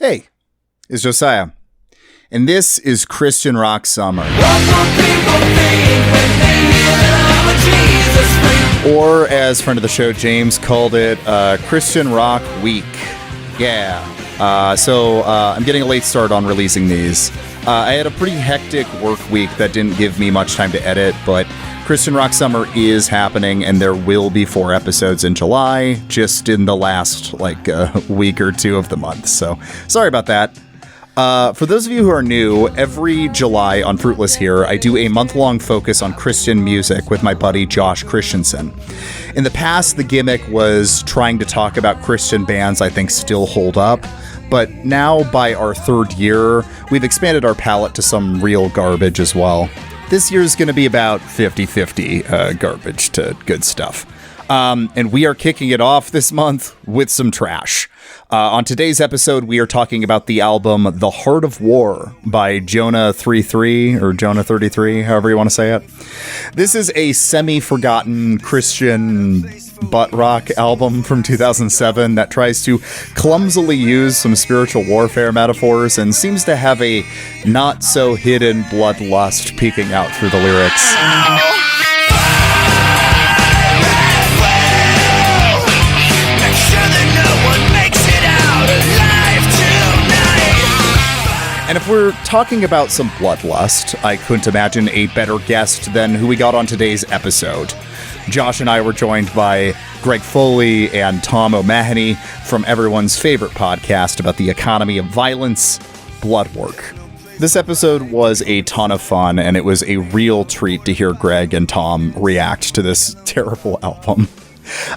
Hey, it's Josiah, and this is Christian Rock Summer. Or, as friend of the show James called it, Christian Rock Week. Yeah. So I'm getting a late start on releasing these. I had a pretty hectic work week that didn't give me much time to edit, but Christian Rock Summer is happening, and there will be 4 episodes in July, just in the last, week or 2 of the month. So, sorry about that. For those of you who are new, every July on Fruitless here, I do a month-long focus on Christian music with my buddy Josh Christensen. In the past, the gimmick was trying to talk about Christian bands I think still hold up, but now, by our 3rd year, we've expanded our palette to some real garbage as well. This year's going to be about 50-50 garbage to good stuff. And we are kicking it off this month with some trash. On today's episode, we are talking about the album The Heart of War by Jonah 33, or Jonah 33, however you want to say it. This is a semi-forgotten Christian butt rock album from 2007 that tries to clumsily use some spiritual warfare metaphors and seems to have a not-so-hidden bloodlust peeking out through the lyrics. And if we're talking about some bloodlust, I couldn't imagine a better guest than who we got on today's episode. Josh and I were joined by Gregk Foley and Tom O'Mahony from everyone's favorite podcast about the economy of violence, Bloodwork. This episode was a ton of fun, and it was a real treat to hear Greg and Tom react to this terrible album.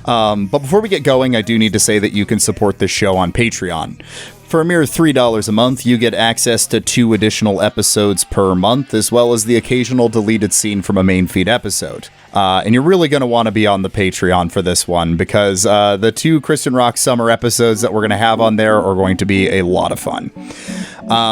But before we get going, I do need to say that you can support this show on Patreon. For a mere $3 a month, you get access to 2 additional episodes per month, as well as the occasional deleted scene from a main feed episode. And you're really going to want to be on the Patreon for this one, because the 2 Christian Rock Summer episodes that we're going to have on there are going to be a lot of fun.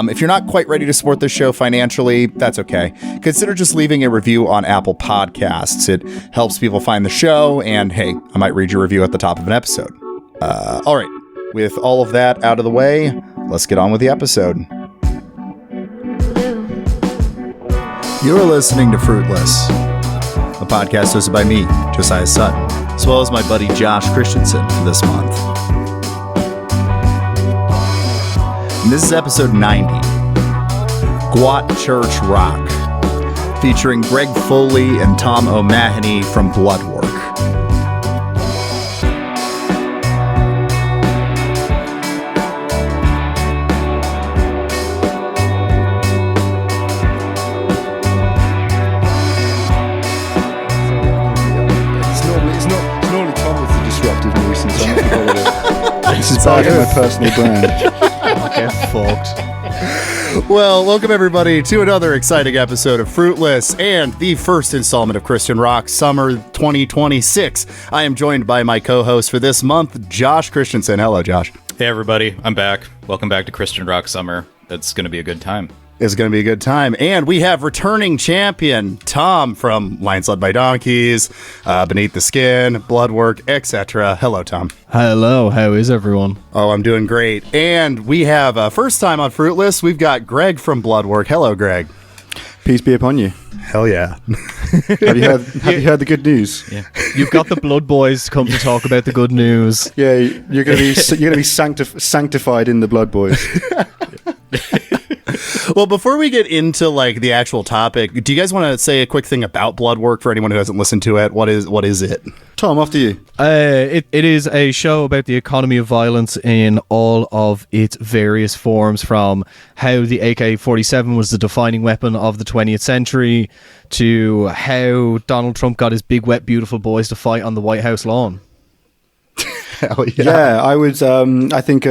If you're not quite ready to support this show financially, that's okay. Consider just leaving a review on Apple Podcasts. It helps people find the show, and hey, I might read your review at the top of an episode. All right. With all of that out of the way, let's get on with the episode. You're listening to Fruitless, a podcast hosted by me, Josiah Sutton, as well as my buddy Josh Christensen for this month. And this is episode 90, GWOT Church Rock, featuring Gregk Foley and Tom O'Mahony from Bloodwork. This is bad for my personal brand. Get fucked. Well, welcome everybody to another exciting episode of Fruitless and the first installment of Christian Rock Summer 2026. I am joined by my co-host for this month, Josh Christensen. Hello, Josh. Hey everybody, I'm back. Welcome back to Christian Rock Summer. It's going to be a good time. It's going to be a good time. And we have returning champion, Tom from Lions Led by Donkeys, Beneath the Skin, Bloodwork, etc. Hello, Tom. Hello, how is everyone? Oh, I'm doing great. And we have, first time on Fruitless, we've got Greg from Bloodwork. Hello, Greg. Peace be upon you. Hell yeah. Have you heard the good news? Yeah. You've got the Blood Boys come to talk about the good news. Yeah, you're gonna be sanctified in the Blood Boys. Well, before we get into the actual topic, do you guys want to say a quick thing about Bloodwork for anyone who hasn't listened to it? What is it? Tom, after you. It is a show about the economy of violence in all of its various forms, from how the AK-47 was the defining weapon of the 20th century to how Donald Trump got his big, wet, beautiful boys to fight on the White House lawn. Hell yeah. Yeah, I would. I think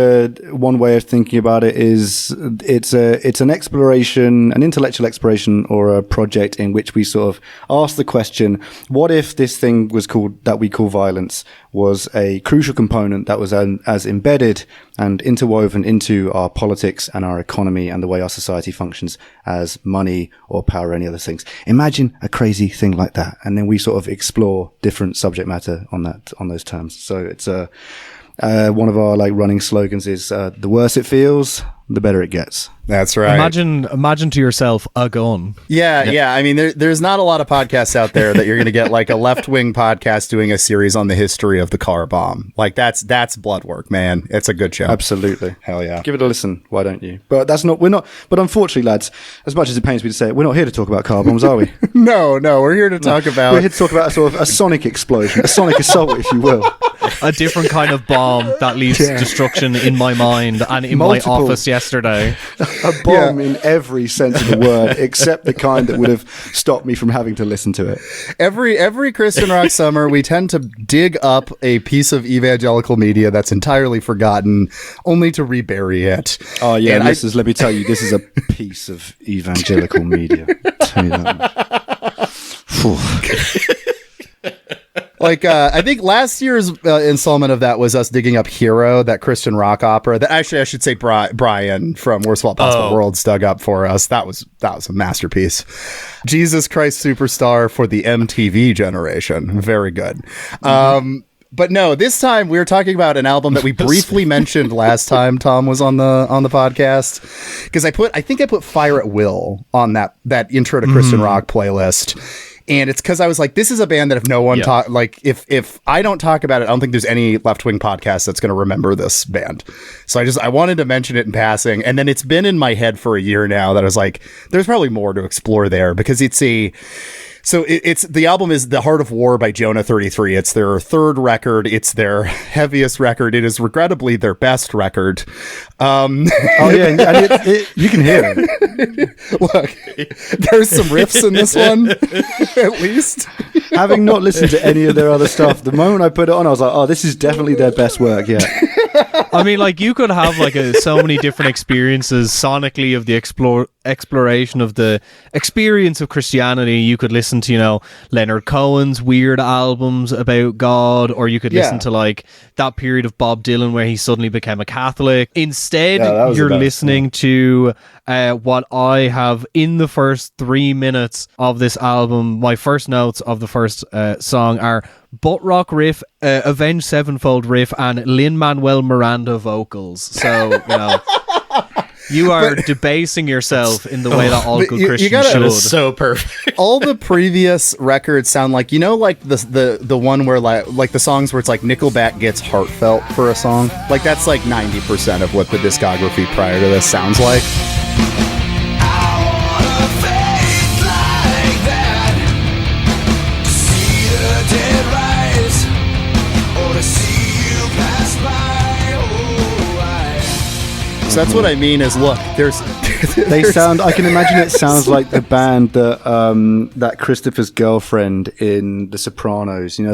one way of thinking about it is it's an exploration, an intellectual exploration, or a project in which we sort of ask the question: what if this thing that we call violence was a crucial component that was as embedded and interwoven into our politics and our economy and the way our society functions as money or power or any other things? Imagine a crazy thing like that, and then we sort of explore different subject matter on those terms. So one of our like running slogans is the worse it feels, the better it gets. That's right. Imagine to yourself a gun. Yeah. I mean, there's not a lot of podcasts out there that you're going to get like a left-wing podcast doing a series on the history of the car bomb. Like that's blood work, man. It's a good show. Absolutely. Hell yeah. Give it a listen. Why don't you? But but unfortunately, lads, as much as it pains me to say it, we're not here to talk about car bombs, are we? No, we're here to talk about... We're here to talk about a sort of a sonic explosion, a sonic assault, if you will. A different kind of bomb that leaves destruction in my mind and in my office yesterday. A bomb in every sense of the word, except the kind that would have stopped me from having to listen to it. Every Christian rock summer, we tend to dig up a piece of evangelical media that's entirely forgotten, only to rebury it. Oh yeah, and let me tell you, this is a piece of evangelical media. Tell you that. Like, I think last year's installment of that was us digging up Hero, that Christian rock opera that actually I should say Brian from Worst of All Possible Worlds dug up for us. That was a masterpiece. Jesus Christ Superstar for the MTV generation. Very good. But no, this time we were talking about an album that we briefly mentioned last time Tom was on the podcast, because I think I put Fire at Will on that intro to Christian rock playlist. And it's because I was like, this is a band that if no one if I don't talk about it, I don't think there's any left-wing podcast that's going to remember this band. So I wanted to mention it in passing. And then it's been in my head for a year now that I was like, there's probably more to explore there, because it's the album is The Heart of War by Jonah 33. It's their third record. It's their heaviest record. It is regrettably their best record. And you can hear it. Look, there's some riffs in this one, at least. Having not listened to any of their other stuff, the moment I put it on, I was like, oh, this is definitely their best work yet. I mean, like, you could have like so many different experiences sonically of the exploration of the experience of Christianity. You could listen to, Leonard Cohen's weird albums about God, or you could listen to like that period of Bob Dylan where he suddenly became a Catholic. Instead, you're listening to what I have in the first 3 minutes of this album. My first notes of the first song are butt rock riff, Avenged Sevenfold riff, and Lin-Manuel Miranda vocals. So, you are debasing yourself in the way that all good Christians should. So perfect. All the previous records sound like, like the one where like the songs where it's like Nickelback gets heartfelt for a song. Like that's like 90% of what the discography prior to this sounds like. So that's what I mean is, look, I can imagine it sounds like the band that Christopher's girlfriend in The Sopranos, the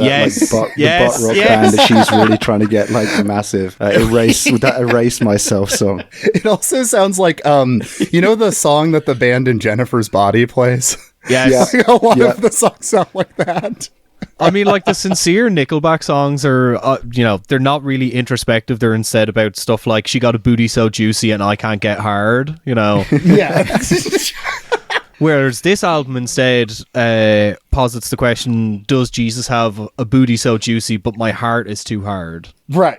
butt rock band that she's really trying to get like massive Erase Myself song. It also sounds like the song that the band in Jennifer's Body plays. Yes. Like, a lot of the songs sound like that. I mean, like, the sincere Nickelback songs are, they're not really introspective. They're instead about stuff like, she got a booty so juicy and I can't get hard, Yeah. Whereas this album instead posits the question, does Jesus have a booty so juicy, but my heart is too hard? Right.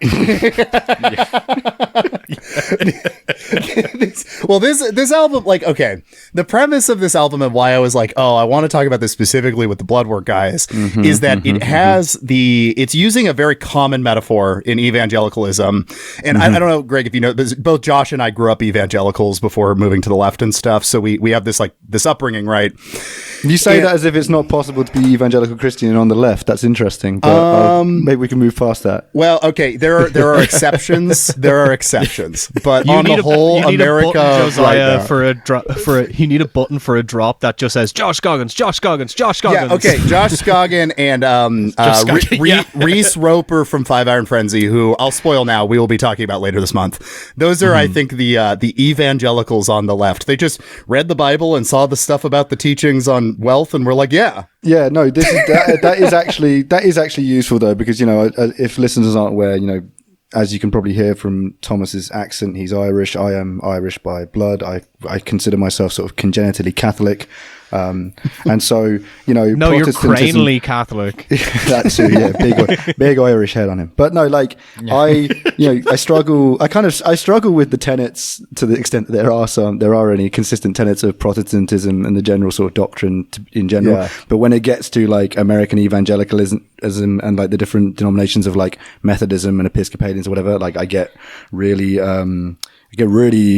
Well, this album, like, okay, the premise of this album and why I was like, oh, I want to talk about this specifically with the Bloodwork guys, is that it has it's using a very common metaphor in evangelicalism. And I don't know, Greg, if you know, both Josh and I grew up evangelicals before moving to the left and stuff. So we have this upbringing, right? You say that as if it's not possible to be evangelical Christian on the left. That's interesting. But maybe we can move past that. Well, okay, there are exceptions. There are exceptions, but on the whole, America, Josiah, you need a button for a drop that just says Josh Scoggins, Josh Scoggins, Josh Scoggins. Yeah, okay, Josh Scoggin and Reese Roper from Five Iron Frenzy, who I'll spoil now. We will be talking about later this month. Those are, I think, the evangelicals on the left. They just read the Bible and saw the stuff about the teachings on wealth, and we're like, yeah. Yeah, no, that is actually useful though, because if listeners aren't aware, as you can probably hear from Thomas's accent, he's Irish. I am Irish by blood. I consider myself sort of congenitally Catholic. And so, you know, No, you're Protestantism- cranially Catholic. that too, yeah, big Irish head on him. But no, like I struggle with the tenets to the extent that there are any consistent tenets of Protestantism and the general sort of doctrine in general. Yeah. But when it gets to like American evangelicalism and like the different denominations of like Methodism and Episcopalians or whatever, like I get really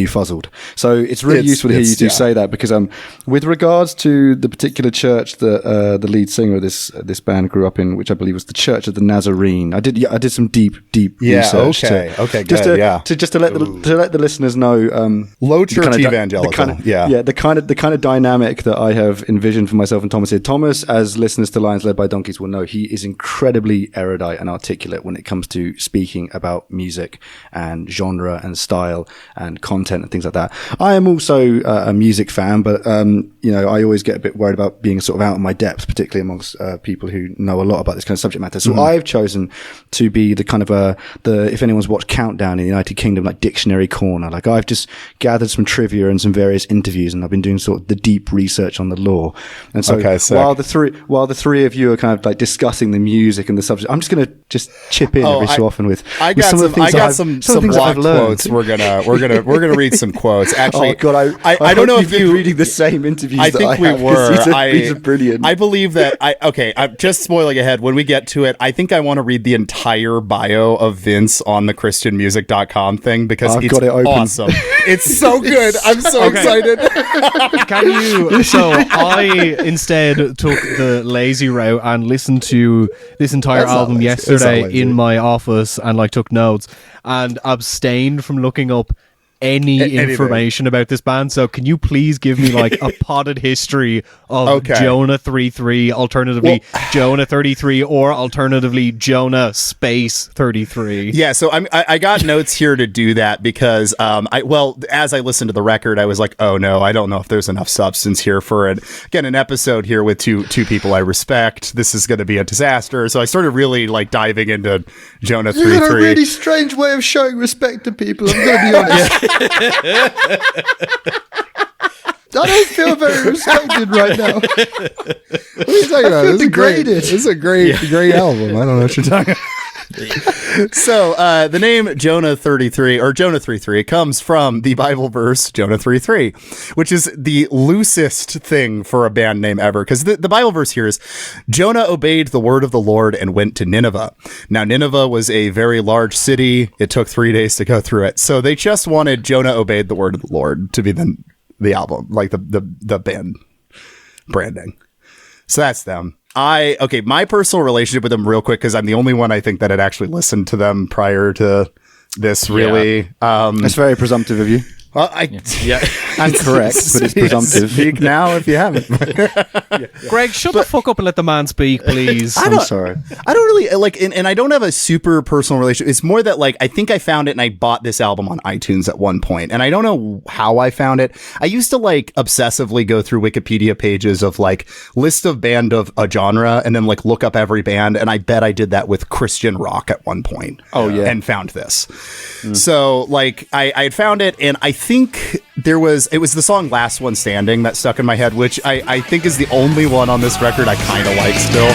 fuzzled. So it's really useful to hear you two say that, because with regards to the particular church that the lead singer of this band grew up in, which I believe was the Church of the Nazarene, I did some deep research. Okay, just good, to let the listeners know, low church the evangelical. the kind of dynamic that I have envisioned for myself and Thomas here. Thomas, as listeners to Lions Led by Donkeys will know, he is incredibly erudite and articulate when it comes to speaking about music and genre and style and content and things like that. I am also a music fan, but you know, I always get a bit worried about being sort of out of my depth, particularly amongst people who know a lot about this kind of subject matter. So I've chosen to be the kind of if anyone's watched Countdown in the United Kingdom, like Dictionary Corner. Like I've just gathered some trivia and some various interviews, and I've been doing sort of the deep research on the law. And so while the three of you are kind of like discussing the music and the subject, I'm just going to chip in every so often with some block quotes. We're gonna read some quotes. Actually, oh God, I don't know if you're reading the same interviews. I think we were. These are brilliant. I believe that. I'm just spoiling ahead. When we get to it, I think I want to read the entire bio of Vince on the ChristianMusic.com thing, because it's awesome. It's so good. I'm so excited. Can you? So I instead took the lazy route and listened to this entire album yesterday in my office and like took notes and abstained from looking up any information about this band. So can you please give me like a potted history of Jonah 33, alternatively Jonah 33, or alternatively Jonah space 33? Yeah, so I got notes here to do that, because as I listened to the record, I was like, oh no, I don't know if there's enough substance here for an episode here with two people I respect. This is going to be a disaster. So I started really like diving into Jonah 33. You got a really strange way of showing respect to people, I'm going to be honest. I don't feel very respected right now. What are you talking about? Feel degraded. This is a great album. I don't know what you're talking about. So the name Jonah 33 or Jonah 33 comes from the Bible verse Jonah 3:3, which is the loosest thing for a band name ever, because the Bible verse here is Jonah obeyed the word of the Lord and went to Nineveh. Now Nineveh was a very large city. It took 3 days to go through it. So they just wanted Jonah obeyed the word of the Lord to be the album, like the band branding. So that's them. My personal relationship with them real quick, because I'm the only one I think that had actually listened to them prior to this, really. That's very presumptive of you. Well, I'm correct, but it's presumptive. Speak now if you haven't. Greg, shut the fuck up and let the man speak, please. I'm sorry. I don't really like, and I don't have a super personal relationship. It's more that like I think I found it and I bought this album on iTunes at one point, and I don't know how I found it. I used to like obsessively go through Wikipedia pages of like list of band of a genre, and then like look up every band, and I bet I did that with Christian rock at one point. Oh yeah, and found this. So like I had found it, and I think it was the song Last One Standing that stuck in my head, which I think is the only one on this record I kind of like still.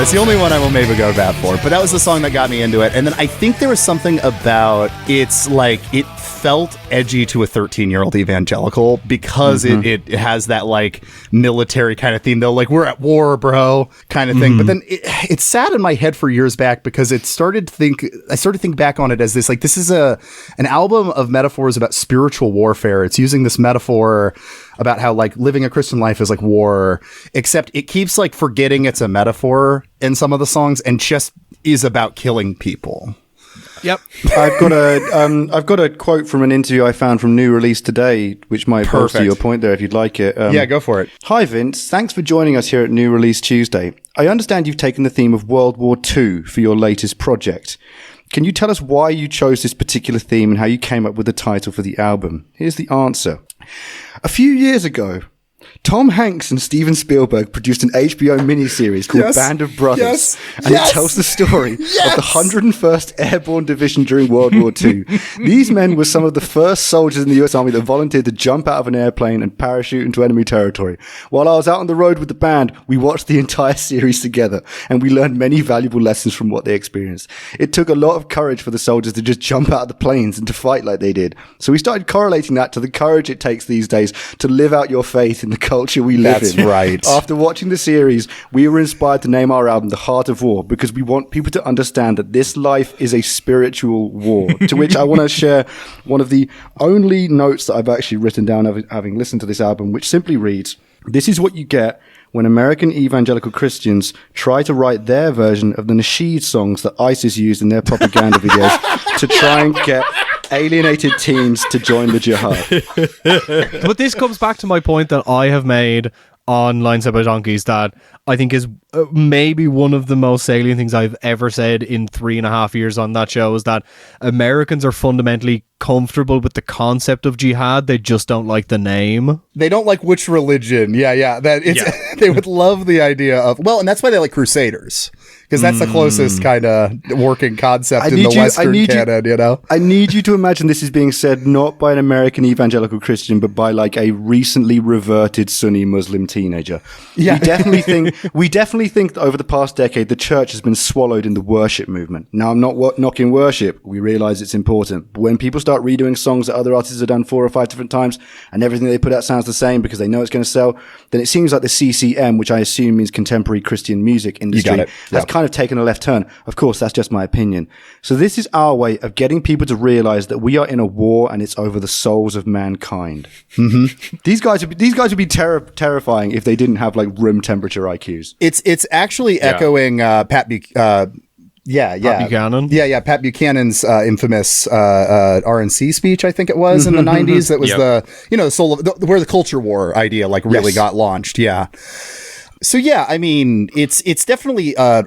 It's the only one I will maybe go to bat for, but that was the song that got me into it. And then I think there was something about it's like it felt edgy to a 13-year-old evangelical, because it has that like military kind of theme, though, like we're at war, bro, kind of thing. But then it sat in my head for years back, because I started to think back on it as this, like, this is an album of metaphors about spiritual warfare. It's using this metaphor about how like living a Christian life is like war, except it keeps like forgetting it's a metaphor in some of the songs and just is about killing people. Yep. I've got a quote from an interview I found from New Release Today, which might bolster your point there if you'd like it. Yeah, go for it. Hi Vince, thanks for joining us here at New Release Tuesday. I understand you've taken the theme of World War II for your latest project. Can you tell us why you chose this particular theme and how you came up with the title for the album? Here's the answer. A few years ago, Tom Hanks and Steven Spielberg produced an HBO miniseries called Band of Brothers, and it tells the story of the 101st Airborne Division during World War II. These men were some of the first soldiers in the US Army that volunteered to jump out of an airplane and parachute into enemy territory. While I was out on the road with the band, we watched the entire series together, and we learned many valuable lessons from what they experienced. It took a lot of courage for the soldiers to just jump out of the planes and to fight like they did. So we started correlating that to the courage it takes these days to live out your faith in the culture we live in. That's right. After watching the series, we were inspired to name our album The Heart of War because we want people to understand that this life is a spiritual war. To which I want to share one of the only notes that I've actually written down having listened to this album, which simply reads, "This is what you get when American evangelical Christians try to write their version of the nasheed songs that ISIS used in their propaganda videos to try and get alienated teens to join the jihad." But this comes back to my point that I have made on Lines Out by Donkeys that I think is maybe one of the most salient things I've ever said in 3.5 years on that show, is that Americans are fundamentally comfortable with the concept of jihad. They just don't like the name. They don't like which religion. They would love the idea of, well, and that's why they like Crusaders. Because that's the closest kind of working concept in the Western canon, you know? I need you to imagine this is being said not by an American evangelical Christian, but by like a recently reverted Sunni Muslim teenager. Yeah. We definitely think that over the past decade, the church has been swallowed in the worship movement. Now, I'm not knocking worship. We realize it's important. But when people start redoing songs that other artists have done 4 or 5 different times, and everything they put out sounds the same because they know it's going to sell, then it seems like the CCM, which I assume means contemporary Christian music industry, has kind of taken a left turn. Of course, that's just my opinion. So this is our way of getting people to realize that we are in a war and it's over the souls of mankind. Mm-hmm. These guys would be terrifying if they didn't have like room temperature IQs. It's actually echoing Pat Buchanan. Pat Buchanan's infamous RNC speech, I think it was, in the 90s. That was the soul of where the culture war idea really got launched. Yeah. So yeah, I mean, it's definitely a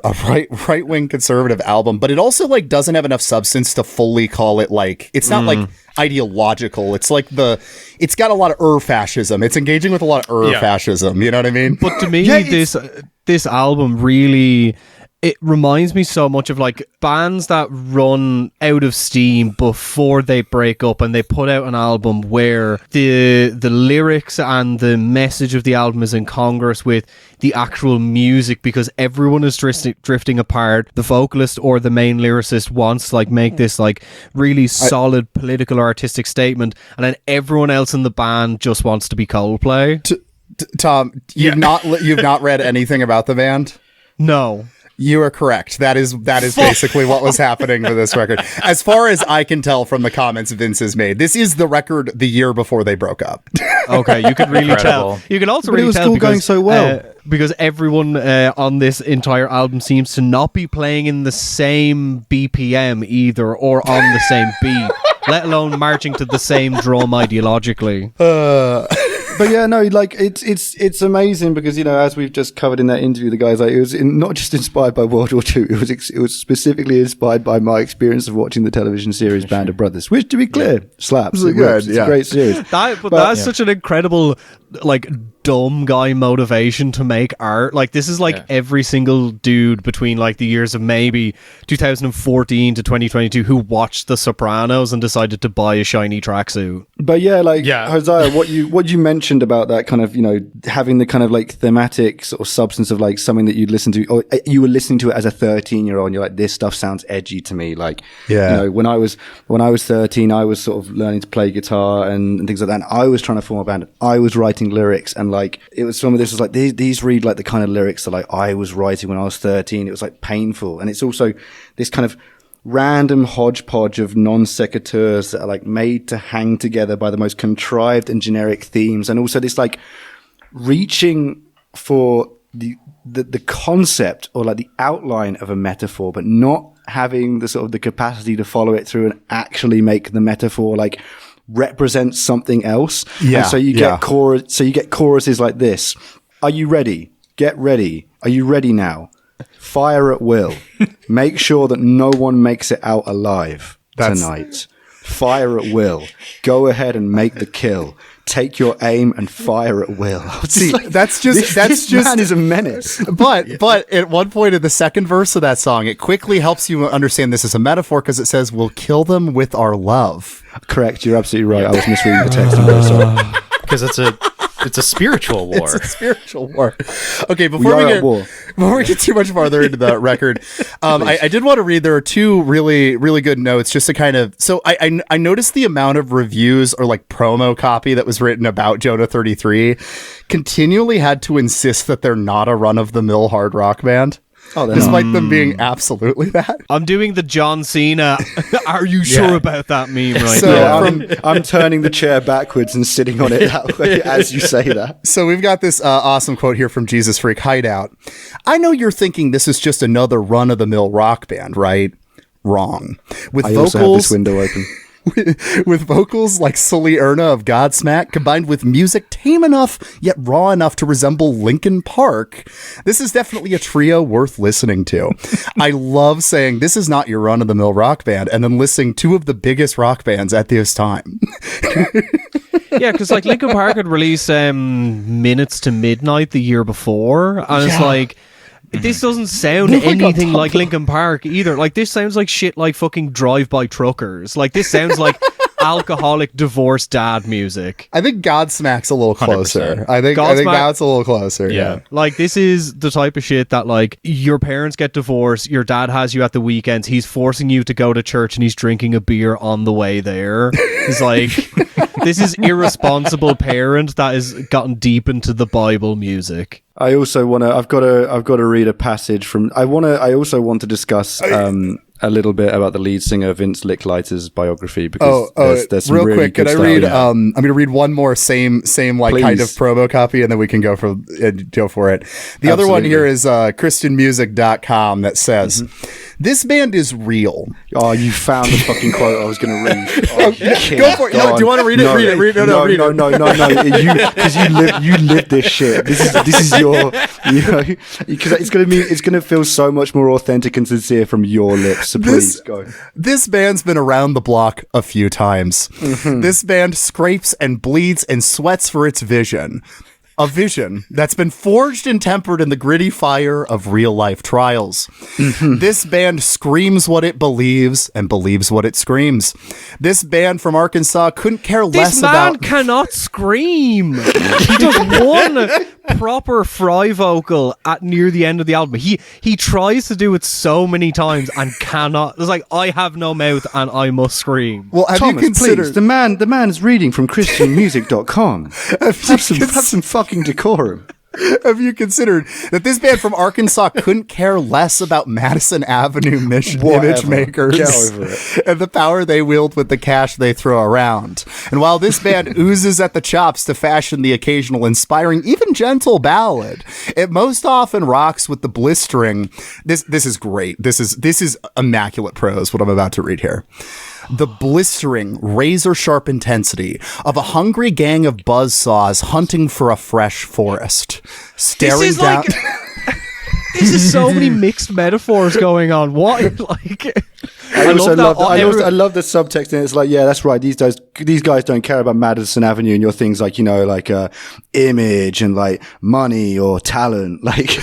right wing conservative album, but it also like doesn't have enough substance to fully call it like, it's not like ideological. It's like it's got a lot of fascism. It's engaging with a lot of fascism. You know what I mean? But to me, this album really, it reminds me so much of like bands that run out of steam before they break up and they put out an album where the lyrics and the message of the album is in congress with the actual music, because everyone is drifting apart. The vocalist or the main lyricist wants to like make this like really solid political or artistic statement, and then everyone else in the band just wants to be Coldplay. Tom, you've not read anything about the band? No. You are correct. That is basically what was happening with this record. As far as I can tell from the comments Vince has made, this is the record the year before they broke up. Okay, you can really tell. You can also really tell because, going so well. Because everyone on this entire album seems to not be playing in the same BPM either, or on the same beat, let alone marching to the same drum ideologically. But yeah, no, like it's amazing because, you know, as we've just covered in that interview, the guys, like, it was not just inspired by World War II. It was specifically inspired by my experience of watching the television series Band of Brothers, which, to be clear, slaps. It's a great series. That's such an incredible, like, dumb guy motivation to make art. Like, this is like every single dude between like the years of maybe 2014 to 2022 who watched The Sopranos and decided to buy a shiny tracksuit. But yeah, like Josiah, what you mentioned about that kind of, you know, having the kind of like thematic sort of substance of like something that you'd listen to, or you were listening to it as a 13-year-old and you're like, this stuff sounds edgy to me. Like, you know, when I was 13, I was sort of learning to play guitar and things like that. And I was trying to form a band. I was writing lyrics, and like, it was some of this was like, these read like the kind of lyrics that like I was writing when I was 13. It was like painful. And it's also this kind of random hodgepodge of non sequiturs that are like made to hang together by the most contrived and generic themes. And also this like reaching for the concept or like the outline of a metaphor, but not having the sort of the capacity to follow it through and actually make the metaphor like represent something else. Yeah. And so you get choruses like this. Are you ready? Get ready. Are you ready now? Fire at will. Make sure that no one makes it out alive tonight. Fire at will. Go ahead and make the kill. take your aim and fire at will. See, this man is a menace. But at one point in the second verse of that song, it quickly helps you understand this is a metaphor because it says, "We'll kill them with our love." Correct. You're absolutely right. I was misreading the text. I'm very sorry. Because it's a spiritual war. It's a spiritual war. Okay, before we get too much farther into the record, I did want to read. There are two really, really good notes just to kind of. So I noticed the amount of reviews or like promo copy that was written about Jonah 33 continually had to insist that they're not a run of the mill hard rock band. Oh, despite them being absolutely that. I'm doing the John Cena. Are you sure about that meme right So, now? I'm turning the chair backwards and sitting on it that way as you say that. So we've got this awesome quote here from Jesus Freak Hideout. "I know you're thinking this is just another run-of-the-mill rock band, right? Wrong. With I also have this window open. with vocals like Sully Erna of Godsmack, combined with music tame enough yet raw enough to resemble Linkin Park, this is definitely a trio worth listening to. I love saying this is not your run-of-the-mill rock band, and then listing two of the biggest rock bands at this time." Yeah, because like Linkin Park had released Minutes to Midnight the year before, and it's like, this doesn't sound anything like Linkin Park either. Like, this sounds like shit like fucking Drive-By Truckers. Like, this sounds like alcoholic divorced dad music. I think Godsmack's a little closer. 100%. I think that's a little closer. Yeah. Like, this is the type of shit that, like, your parents get divorced, your dad has you at the weekends, he's forcing you to go to church and he's drinking a beer on the way there. It's like, this is irresponsible parent that has gotten deep into the Bible music. I also want to. I've got to read a passage from. I also want to discuss a little bit about the lead singer Vince Licklighter's biography because there's some real really quick. good Can I stuff. read? I'm going to read one more same like Please. kind of promo copy, and then we can go for it. The other one here is ChristianMusic.com that says. This band is real. Oh, you found the fucking quote I was going to read. Oh, Go for it. No, do you want to read it? No, read it. No, read it. No. Because you live this shit. This is your, because it's going to feel so much more authentic and sincere from your lips. So please go. This band's been around the block a few times. This band scrapes and bleeds and sweats for its vision. A vision that's been forged and tempered in the gritty fire of real-life trials. This band screams what it believes and believes what it screams. This band from Arkansas couldn't care less about... This man cannot scream. He does one proper fry vocal at near the end of the album. He tries to do it so many times and cannot. It's like, I have no mouth and I must scream. Well, have Thomas, you considered... please, the man is reading from ChristianMusic.com. have some fucking decorum. Have you considered that this band from Arkansas couldn't care less about Madison Avenue image makers Get over it. and the power they wield with the cash they throw around? And while this band oozes at the chops to fashion the occasional inspiring, even gentle ballad, it most often rocks with the blistering. This is great. This is immaculate prose, what I'm about to read here. The blistering, razor-sharp intensity of a hungry gang of buzzsaws hunting for a fresh forest. Staring down... This is so many mixed metaphors going on. What? Like... I love the subtext, and it's like, yeah, that's right. These guys don't care about Madison Avenue and your things like, like image and like money or talent, like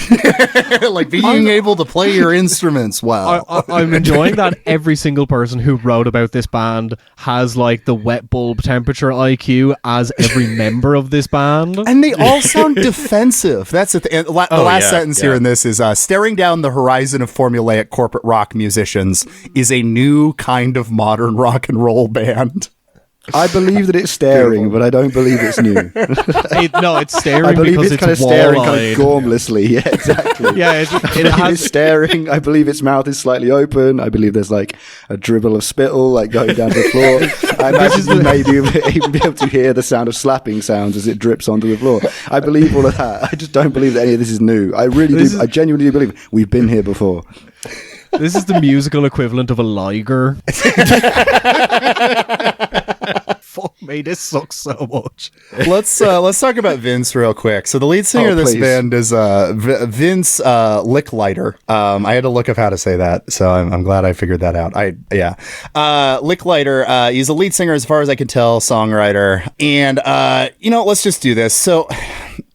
like being able to play your instruments well. I'm enjoying that every single person who wrote about this band has like the wet bulb temperature IQ as every member of this band, and they all sound defensive. That's the last sentence here in this is staring down the horizon of formulaic corporate rock musicians is a new kind of modern rock and roll band. I believe that it's staring, but I don't believe it's new. It's staring. I believe because it's kind of staring kind of gormlessly. Yeah, exactly. Yeah, it has staring. I believe its mouth is slightly open. I believe there's like a dribble of spittle like going down the floor. I imagine you may even be able to hear the sound of slapping sounds as it drips onto the floor. I believe all of that. I just don't believe that any of this is new. I really do. I genuinely do believe we've been here before. This is the musical equivalent of a liger. Fuck. me. This sucks so much. Let's talk about Vince real quick. So the lead singer of this please. band is Vince Licklider. I had to look up how to say that, so I'm glad I figured that out. Licklider. He's a lead singer, as far as I can tell, songwriter, and let's just do this. So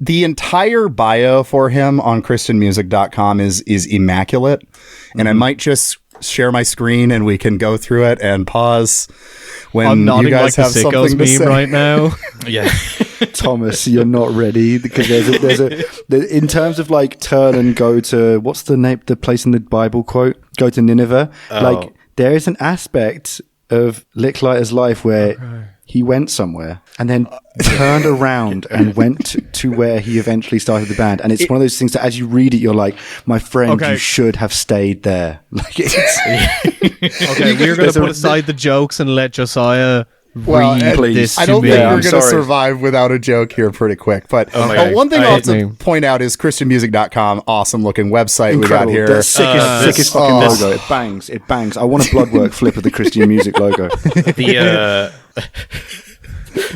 the entire bio for him on ChristianMusic.com is immaculate, and I might just share my screen and we can go through it and pause when I'm nodding you guys like have the Sickos something to say. meme right now. Yeah. Thomas, you're not ready because in terms of like turn and go to what's the place in the Bible quote? Go to Nineveh. Like there is an aspect of Licklider's life where he went somewhere and then turned around and went to where he eventually started the band. And it's one of those things that as you read it, you're like, my friend, you should have stayed there. Like it's Okay, we're going to put aside the jokes and let Josiah read please. this I to don't me. think we're I'm going to sorry. survive without a joke here pretty quick. But one thing I'll have to point out is ChristianMusic.com, awesome looking website incredible. we got here. The sickest fucking logo. It bangs. It bangs. I want a Bloodwork flip of the Christian Music logo.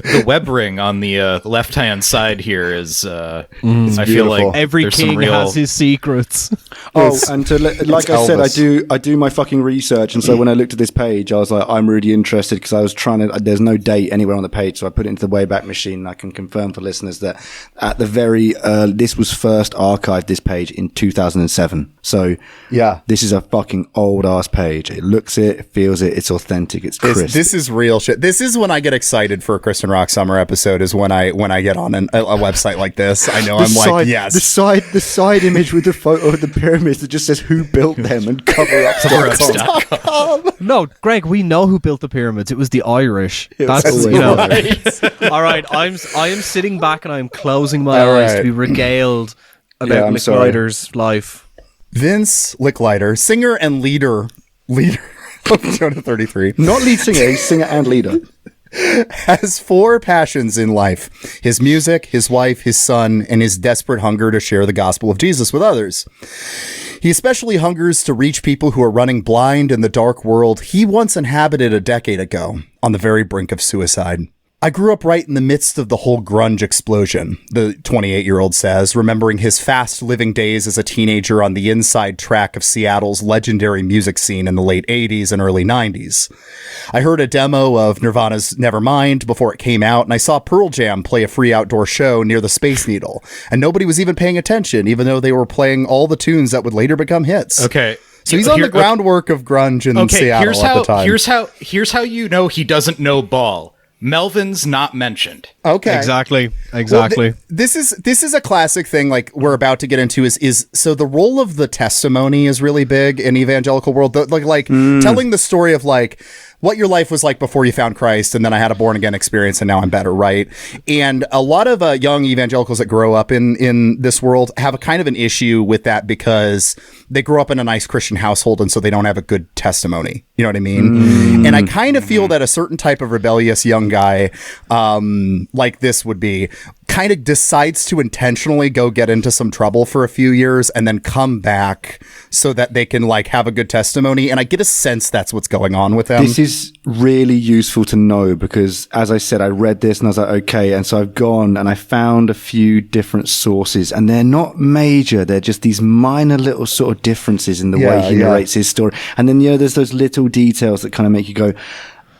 The web ring on the left-hand side here is, I feel beautiful. like Every there's king some real... has his secrets. And like I said, Elvis. I do my fucking research, and so when I looked at this page, I was like, I'm really interested because I was trying to. There's no date anywhere on the page, so I put it into the Wayback Machine. And I can confirm for listeners that at the very this was first archived, this page in 2007. So Yeah. this is a fucking old ass page. It looks it feels it. It's authentic. It's crisp. This is real shit. This is when I get excited for a Christian Rock Summer episode, is when I get on a website like this. I know I'm like, yes. The side image with the photo of the pyramids that just says who built them and coverups.com. No, Greg, we know who built the pyramids. It was the Irish. That's always All right, I am sitting back and I'm closing my All eyes right. to be regaled about I'm Nick sorry. Ryder's life. Vince Licklider, singer and leader of Jonah 33, Not lead singer, he's singer and leader. has four passions in life: his music, his wife, his son, and his desperate hunger to share the gospel of Jesus with others. He especially hungers to reach people who are running blind in the dark world he once inhabited a decade ago, on the very brink of suicide. I grew up right in the midst of the whole grunge explosion, the 28-year-old says, remembering his fast-living days as a teenager on the inside track of Seattle's legendary music scene in the late 80s and early 90s. I heard a demo of Nirvana's Nevermind before it came out, and I saw Pearl Jam play a free outdoor show near the Space Needle, and nobody was even paying attention, even though they were playing all the tunes that would later become hits. Okay. So he's on the groundwork of grunge in Seattle at the time. Here's how you know he doesn't know ball. Melvin's not mentioned. Okay. Exactly. Well, this is a classic thing like we're about to get into is so the role of the testimony is really big in evangelical world. Telling the story of like what your life was like before you found Christ, and then I had a born again experience, and now I'm better, right? And a lot of young evangelicals that grow up in this world have a kind of an issue with that because they grew up in a nice Christian household, and so they don't have a good testimony. You know what I mean? And I kind of feel that a certain type of rebellious young guy, like this would be, kind of decides to intentionally go get into some trouble for a few years and then come back so that they can like have a good testimony. And I get a sense that's what's going on with them. This is really useful to know because, as I said, I read this and I was like, okay. And so I've gone and I found a few different sources, and they're not major. They're just these minor little sort of differences in the way he narrates his story. And then, there's those little details that kind of make you go,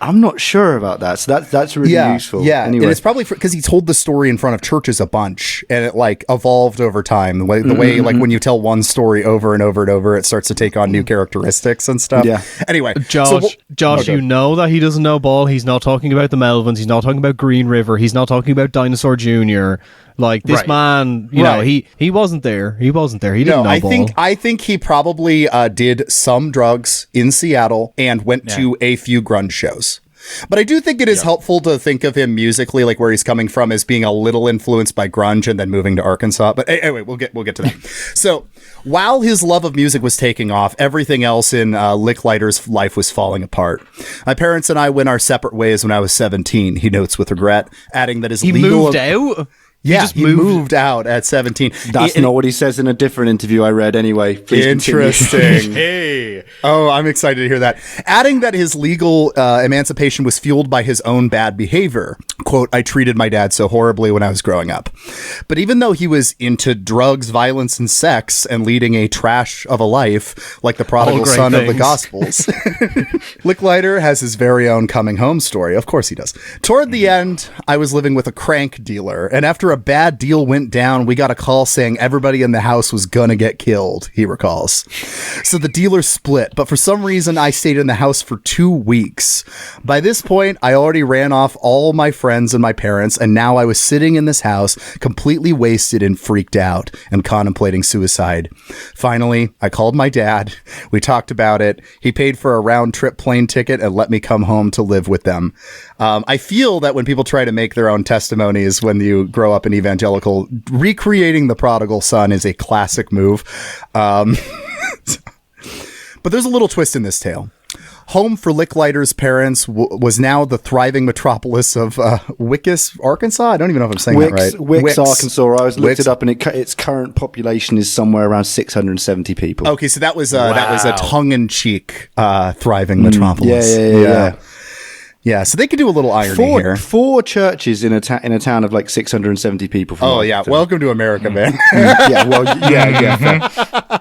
I'm not sure about that. So that's really useful. Yeah. Anyway. And it's probably because he told the story in front of churches a bunch, and it like evolved over time. The way like when you tell one story over and over and over, it starts to take on new characteristics and stuff. Yeah. Anyway, Josh, you know that he doesn't know ball. He's not talking about the Melvins. He's not talking about Green River. He's not talking about Dinosaur Jr. Like this man, you know, he wasn't there. He wasn't there. He didn't know ball. I think he probably did some drugs in Seattle and went to a few grunge shows. But I do think it is helpful to think of him musically, like where he's coming from, as being a little influenced by grunge and then moving to Arkansas. But anyway, we'll get to that. So while his love of music was taking off, everything else in Licklider's life was falling apart. My parents and I went our separate ways when I was 17, he notes with regret, adding that his moved out? Yeah, he moved out at 17. That's not what he says in a different interview I read anyway. Please Interesting. Hey. Oh, I'm excited to hear that. Adding that his legal emancipation was fueled by his own bad behavior. Quote, I treated my dad so horribly when I was growing up. But even though he was into drugs, violence, and sex and leading a trash of a life like the prodigal son of the Gospels, Licklider has his very own coming home story. Of course he does. Toward the end, I was living with a crank dealer, and after a bad deal went down, we got a call saying everybody in the house was gonna get killed, he recalls. So the dealer split, but for some reason I stayed in the house for 2 weeks. By this point, I already ran off all my friends and my parents, and now I was sitting in this house completely wasted and freaked out and contemplating suicide. Finally, I called my dad. We talked about it. He paid for a round trip plane ticket and let me come home to live with them. I feel that when people try to make their own testimonies when you grow up in evangelical, recreating the prodigal son is a classic move. But there's a little twist in this tale. Home for Licklider's parents was now the thriving metropolis of Wickus, Arkansas. I don't even know if I'm saying that right. Wicks, Arkansas. I looked it up, and its current population is somewhere around 670 people. Okay, so that was a tongue-in-cheek thriving metropolis. Yeah. Yeah, so they could do a little irony here. 4 churches in a town of like 670 people. Oh yeah, welcome to America, man. Yeah, well, yeah.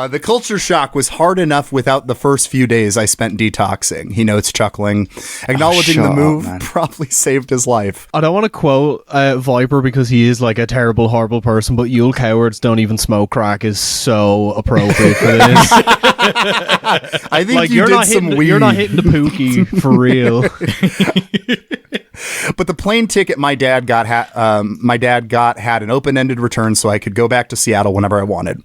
The culture shock was hard enough without the first few days I spent detoxing. He notes, chuckling, acknowledging the move probably saved his life. I don't want to quote Viper because he is like a terrible, horrible person, but Yule cowards don't even smoke crack is so appropriate for this. I think like, you're not hitting the pookie for real. But the plane ticket my dad got had an open-ended return so I could go back to Seattle whenever I wanted.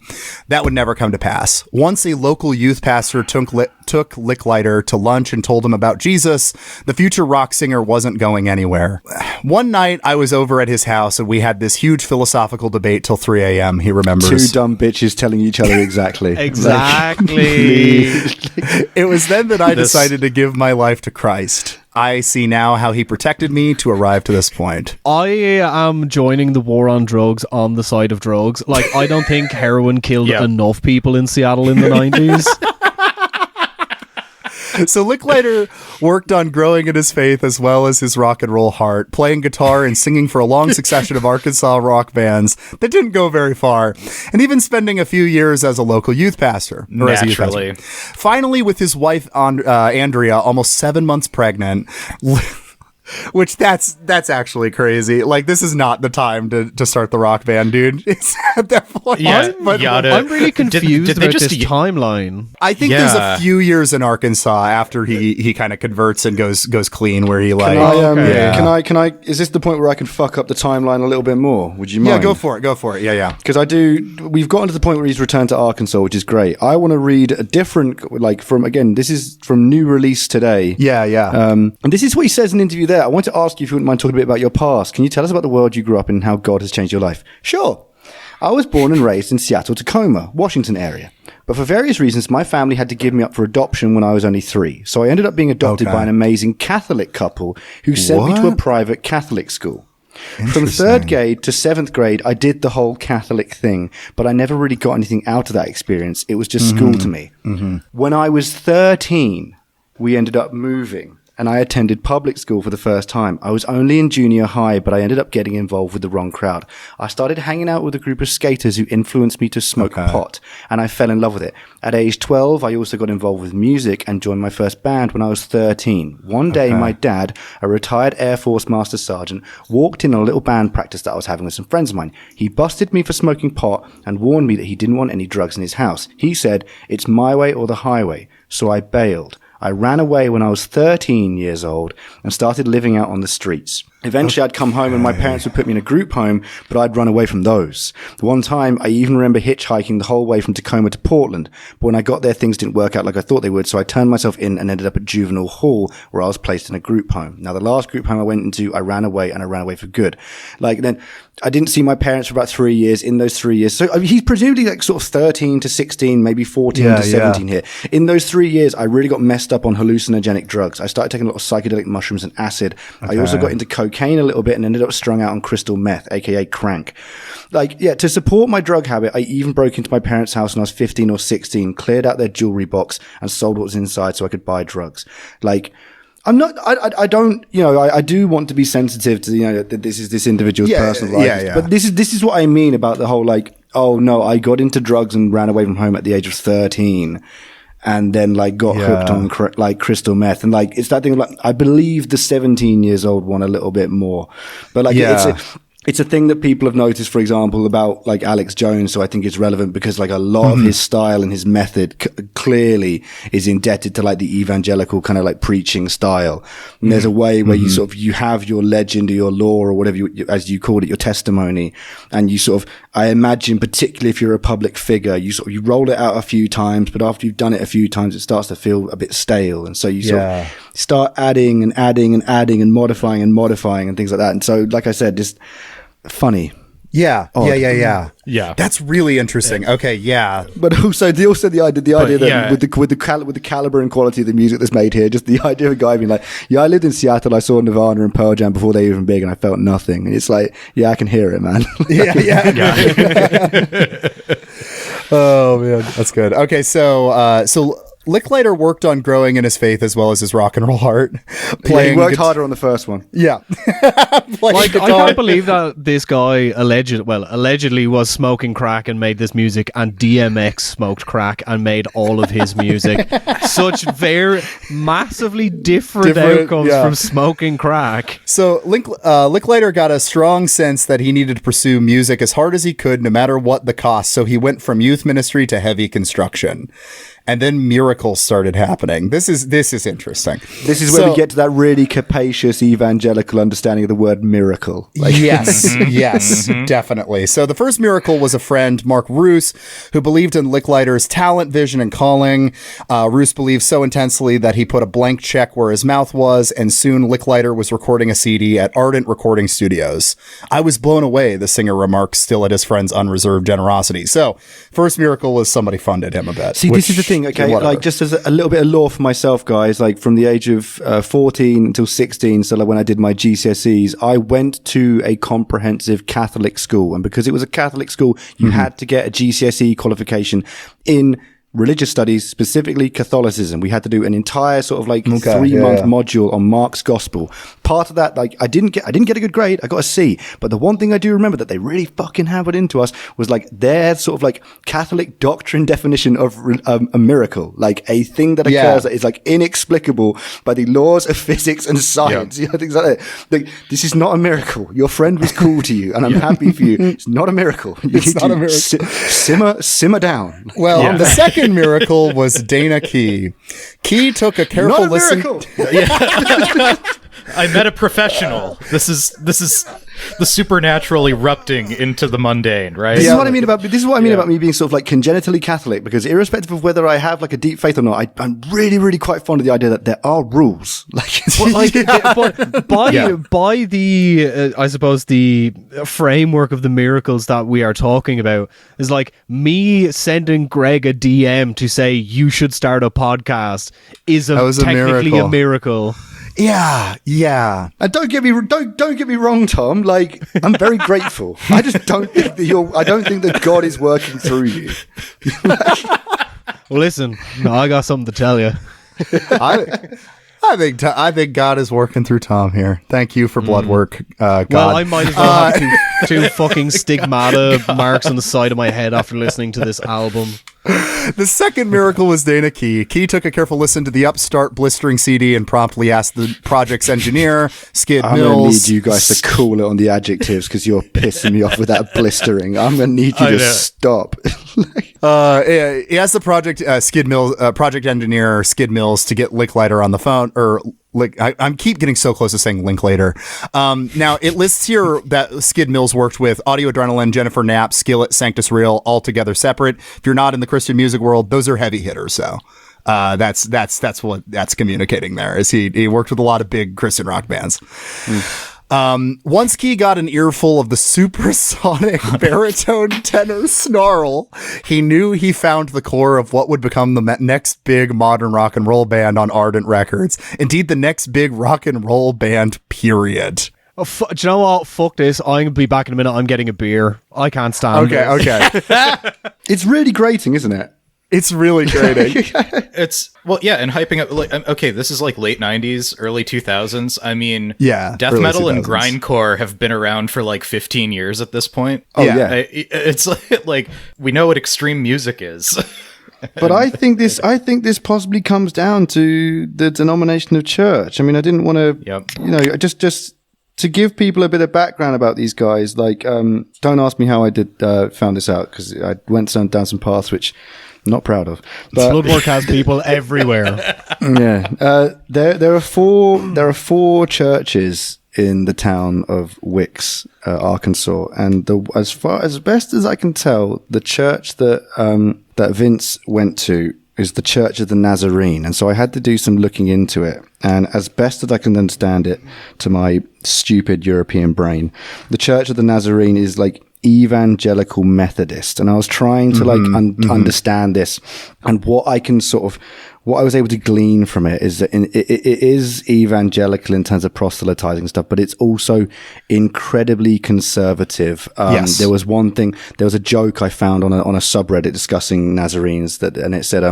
That would never come to pass. Once a local youth pastor took Licklider to lunch and told him about Jesus, the future rock singer wasn't going anywhere. One night I was over at his house and we had this huge philosophical debate till 3 a.m., he remembers. 2 dumb bitches telling each other exactly. Exactly. It was then that I decided to give my life to Christ. I see now how he protected me to arrive to this point. I am joining the war on drugs on the side of drugs. Like, I don't think heroin killed enough people in Seattle in the 90s. So Licklider worked on growing in his faith as well as his rock and roll heart, playing guitar and singing for a long succession of Arkansas rock bands that didn't go very far, and even spending a few years as a local youth pastor. Naturally. Finally, with his wife, Andrea, almost 7 months pregnant, which that's actually crazy. Like, this is not the time to start the rock band, dude. It's at that point. Yeah, I'm really confused did about this timeline. I think there's a few years in Arkansas after he kind of converts and goes clean, where he like. Can I? Is this the point where I can fuck up the timeline a little bit more? Would you mind? Yeah, go for it. Yeah. Because we've gotten to the point where he's returned to Arkansas, which is great. I want to read a different, this is from new release today. Yeah. And this is what he says in an interview there. I want to ask you if you wouldn't mind talking a bit about your past. Can you tell us about the world you grew up in and how God has changed your life? Sure. I was born and raised in Seattle, Tacoma, Washington area. But for various reasons, my family had to give me up for adoption when I was only 3. So I ended up being adopted by an amazing Catholic couple who sent me to a private Catholic school. From 3rd grade to 7th grade, I did the whole Catholic thing, but I never really got anything out of that experience. It was just school to me. Mm-hmm. When I was 13, we ended up moving. And I attended public school for the first time. I was only in junior high, but I ended up getting involved with the wrong crowd. I started hanging out with a group of skaters who influenced me to smoke pot, and I fell in love with it. At age 12, I also got involved with music and joined my first band when I was 13. One day, my dad, a retired Air Force Master Sergeant, walked in on a little band practice that I was having with some friends of mine. He busted me for smoking pot and warned me that he didn't want any drugs in his house. He said, "It's my way or the highway." So I bailed. I ran away when I was 13 years old and started living out on the streets. Eventually, I'd come home and my parents would put me in a group home, but I'd run away from those. One time, I even remember hitchhiking the whole way from Tacoma to Portland, but when I got there, things didn't work out like I thought they would, so I turned myself in and ended up at juvenile hall, where I was placed in a group home. Now, the last group home I went into, I ran away, and I ran away for good. Then I didn't see my parents for about 3 years. In those 3 years, so he's presumably like sort of 13 to 16, maybe 14 to 17 here. In those 3 years, I really got messed up on hallucinogenic drugs. I started taking a lot of psychedelic mushrooms and acid. I also got into cocaine cocaine a little bit and ended up strung out on crystal meth, aka crank. Like, yeah, to support my drug habit, I even broke into my parents' house when I was 15 or 16, cleared out their jewelry box and sold what was inside so I could buy drugs. Like, I don't, I do want to be sensitive to, that this is this individual's personal life. But this is what I mean about the whole, like, oh no, I got into drugs and ran away from home at the age of 13 and then like got hooked on like crystal meth. And like, it's that thing, like, I believe the 17 years old one a little bit more, but like, it's a thing that people have noticed, for example, about like Alex Jones. So I think it's relevant because like a lot of his style and his method clearly is indebted to like the evangelical kind of like preaching style. And there's a way where you sort of, you have your legend or your lore or whatever as you called it, your testimony. And you sort of, I imagine, particularly if you're a public figure, you roll it out a few times, but after you've done it a few times, it starts to feel a bit stale. And so you sort of start adding and adding and adding and modifying and things like that. And so, like I said, just funny. Yeah. Yeah. That's really interesting. Okay, yeah. But also the idea that with the caliber and quality of the music that's made here, just the idea of a guy being like, yeah, I lived in Seattle, I saw Nirvana and Pearl Jam before they were even big, and I felt nothing. And it's like, yeah, I can hear it, man. Oh man, that's good. Okay, so Licklider worked on growing in his faith as well as his rock and roll heart. He worked harder on the first one. Yeah. Like, I can't believe that this guy allegedly was smoking crack and made this music, and DMX smoked crack and made all of his music. Such very massively different outcomes from smoking crack. So Licklider got a strong sense that he needed to pursue music as hard as he could, no matter what the cost. So he went from youth ministry to heavy construction. And then miracles started happening. This is interesting. This is where we get to that really capacious evangelical understanding of the word miracle. Like, yes, definitely. So the first miracle was a friend, Mark Roos, who believed in Licklider's talent, vision, and calling. Roos believed so intensely that he put a blank check where his mouth was, and soon Licklider was recording a CD at Ardent Recording Studios. I was blown away, the singer remarks, still at his friend's unreserved generosity. So first miracle was somebody funded him a bit. See, this is the thing. Okay, like just as a little bit of lore for myself, guys, like from the age of 14 until 16, so like when I did my GCSEs, I went to a comprehensive Catholic school. And because it was a Catholic school, you had to get a GCSE qualification in religious studies, specifically Catholicism. We had to do an entire sort of like 3-month module on Mark's gospel. Part of that, like, I didn't get a good grade. I got a C. But the one thing I do remember that they really fucking hammered into us was like their sort of like Catholic doctrine definition of a miracle, like a thing that occurs that is like inexplicable by the laws of physics and science. You know, things like that. Like, this is not a miracle. Your friend was cool to you, and I'm happy for you. It's not a miracle. It's not a miracle. Simmer down. Well, the second miracle was Dana Key. Key took a careful listen. I met a professional. This is the supernatural erupting into the mundane, right? This is what I mean about me being sort of like congenitally Catholic, because irrespective of whether I have like a deep faith or not, I'm really, really quite fond of the idea that there are rules. Like, by the I suppose the framework of the miracles that we are talking about is like me sending Greg a DM to say you should start a podcast is technically a miracle. Yeah. And don't get me wrong, Tom. Like, I'm very grateful. I just don't think that God is working through you. Well, listen, I got something to tell you. I think God is working through Tom here. Thank you for blood work, God. Well, I might as well have two fucking stigmata marks on the side of my head after listening to this album. The second miracle was Dana Key. Key took a careful listen to the upstart blistering CD and promptly asked the project's engineer, Skid Mills. I'm going to need you guys to cool it on the adjectives because you're pissing me off with that blistering. I'm going to need you to stop. He asked the project engineer, Skid Mills, to get Licklider on the phone, or I keep getting so close to saying Linklater. Now, it lists here that Skid Mills worked with Audio Adrenaline, Jennifer Knapp, Skillet, Sanctus Real, all together separate. If you're not in the Christian music world, those are heavy hitters. So that's what that's communicating there. Is he worked with a lot of big Christian rock bands. Once Key got an earful of the supersonic baritone tenor snarl, he knew he found the core of what would become the next big modern rock and roll band on Ardent Records. Indeed, the next big rock and roll band, period. do you know what? Fuck this. I'm going to be back in a minute. I'm getting a beer. I can't stand it. Okay. It's really grating, isn't it? It's really grating. It's and hyping up like okay, this is like late 90s, early 2000s. I mean, death early metal 2000s. and grindcore have been around for like 15 years at this point. Oh, yeah. It's like we know what extreme music is. But I think this possibly comes down to the denomination of church. I mean, I didn't want to, just to give people a bit of background about these guys. Like, don't ask me how I found this out, because I went down some paths which I'm not proud of. But Bloodwork has people everywhere. yeah, there are four churches in the town of Wicks, Arkansas, and as best as I can tell, the church that Vince went to is the Church of the Nazarene. And so I had to do some looking into it, and as best as I can understand it to my stupid European brain, the Church of the Nazarene is like evangelical Methodist. And I was trying to understand this, and what I was able to glean from it is that it is evangelical in terms of proselytizing stuff, but it's also incredibly conservative. Yes. There was a joke I found on a subreddit discussing Nazarenes, and it said,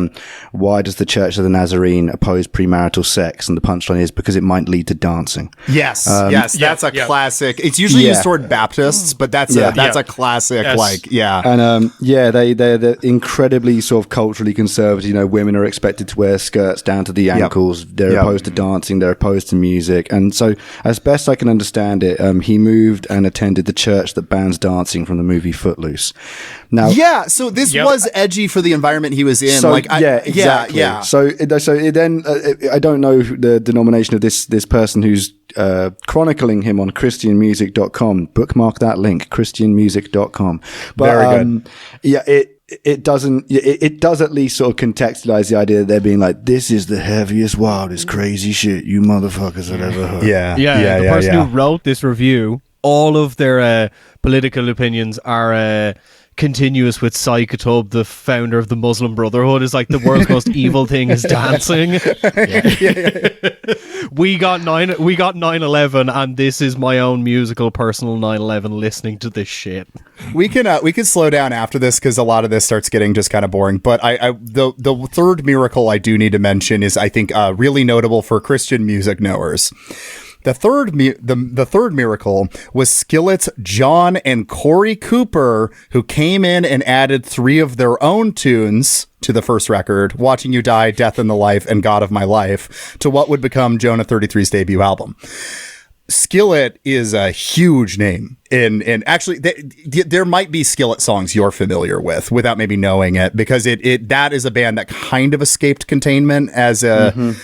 why does the Church of the Nazarene oppose premarital sex? And the punchline is because it might lead to dancing. Yes, that's a classic. It's usually used toward Baptists, but that's a classic. Yes. And they're incredibly sort of culturally conservative. You know, women are expected to wear skirts down to the ankles. They're opposed to dancing. They're opposed to music. And so, as best I can understand it, he moved and attended the church that bans dancing from the movie Footloose. Now, so this was edgy for the environment he was in. So, exactly. Yeah. So then I don't know the denomination of this person who's chronicling him on christianmusic.com. Bookmark that link, christianmusic.com. But, very good. It does at least sort of contextualize the idea that they're being like, this is the heaviest, wildest, crazy shit you motherfuckers have ever heard. The person who wrote this review, all of their political opinions are continuous with Psychotub, the founder of the Muslim Brotherhood, is like the world's most evil thing is dancing. We got 9/11, and this is my own musical personal 9/11 listening to this shit. We can slow down after this, because a lot of this starts getting just kind of boring. But the third miracle I do need to mention is, I think, really notable for Christian music knowers. The third miracle was Skillet's John and Corey Cooper, who came in and added 3 of their own tunes to the first record, Watching You Die, Death in the Life, and God of My Life, to what would become Jonah 33's debut album. Skillet is a huge name, and actually there might be Skillet songs you're familiar with without maybe knowing it, because that is a band that kind of escaped containment as a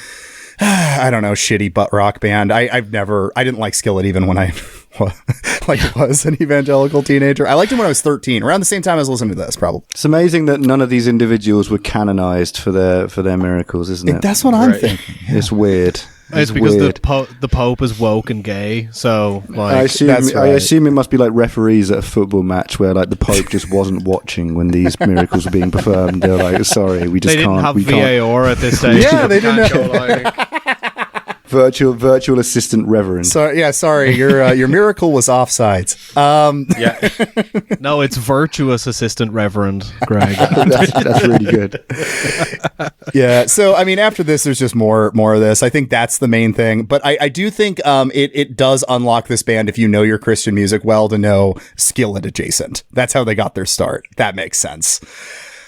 I don't know, shitty butt rock band. I didn't like Skillet even when I was an evangelical teenager. I liked him when I was 13, around the same time I was listening to this, probably. It's amazing that none of these individuals were canonized for their miracles, isn't it? That's what I'm thinking. It's weird. It's because the Pope is woke and gay, so like, I assume it must be like referees at a football match where like the Pope just wasn't watching when these miracles were being performed. They're like, sorry, we just can't. They didn't have VAR at this stage. Yeah, they didn't have virtual assistant reverend. Sorry, your miracle was offsides. No, it's virtuous assistant reverend, Greg. that's really good. Yeah. So I mean, after this, there's just more of this. I think that's the main thing. But I do think it does unlock this band, if you know your Christian music well, to know Skillet adjacent. That's how they got their start. That makes sense.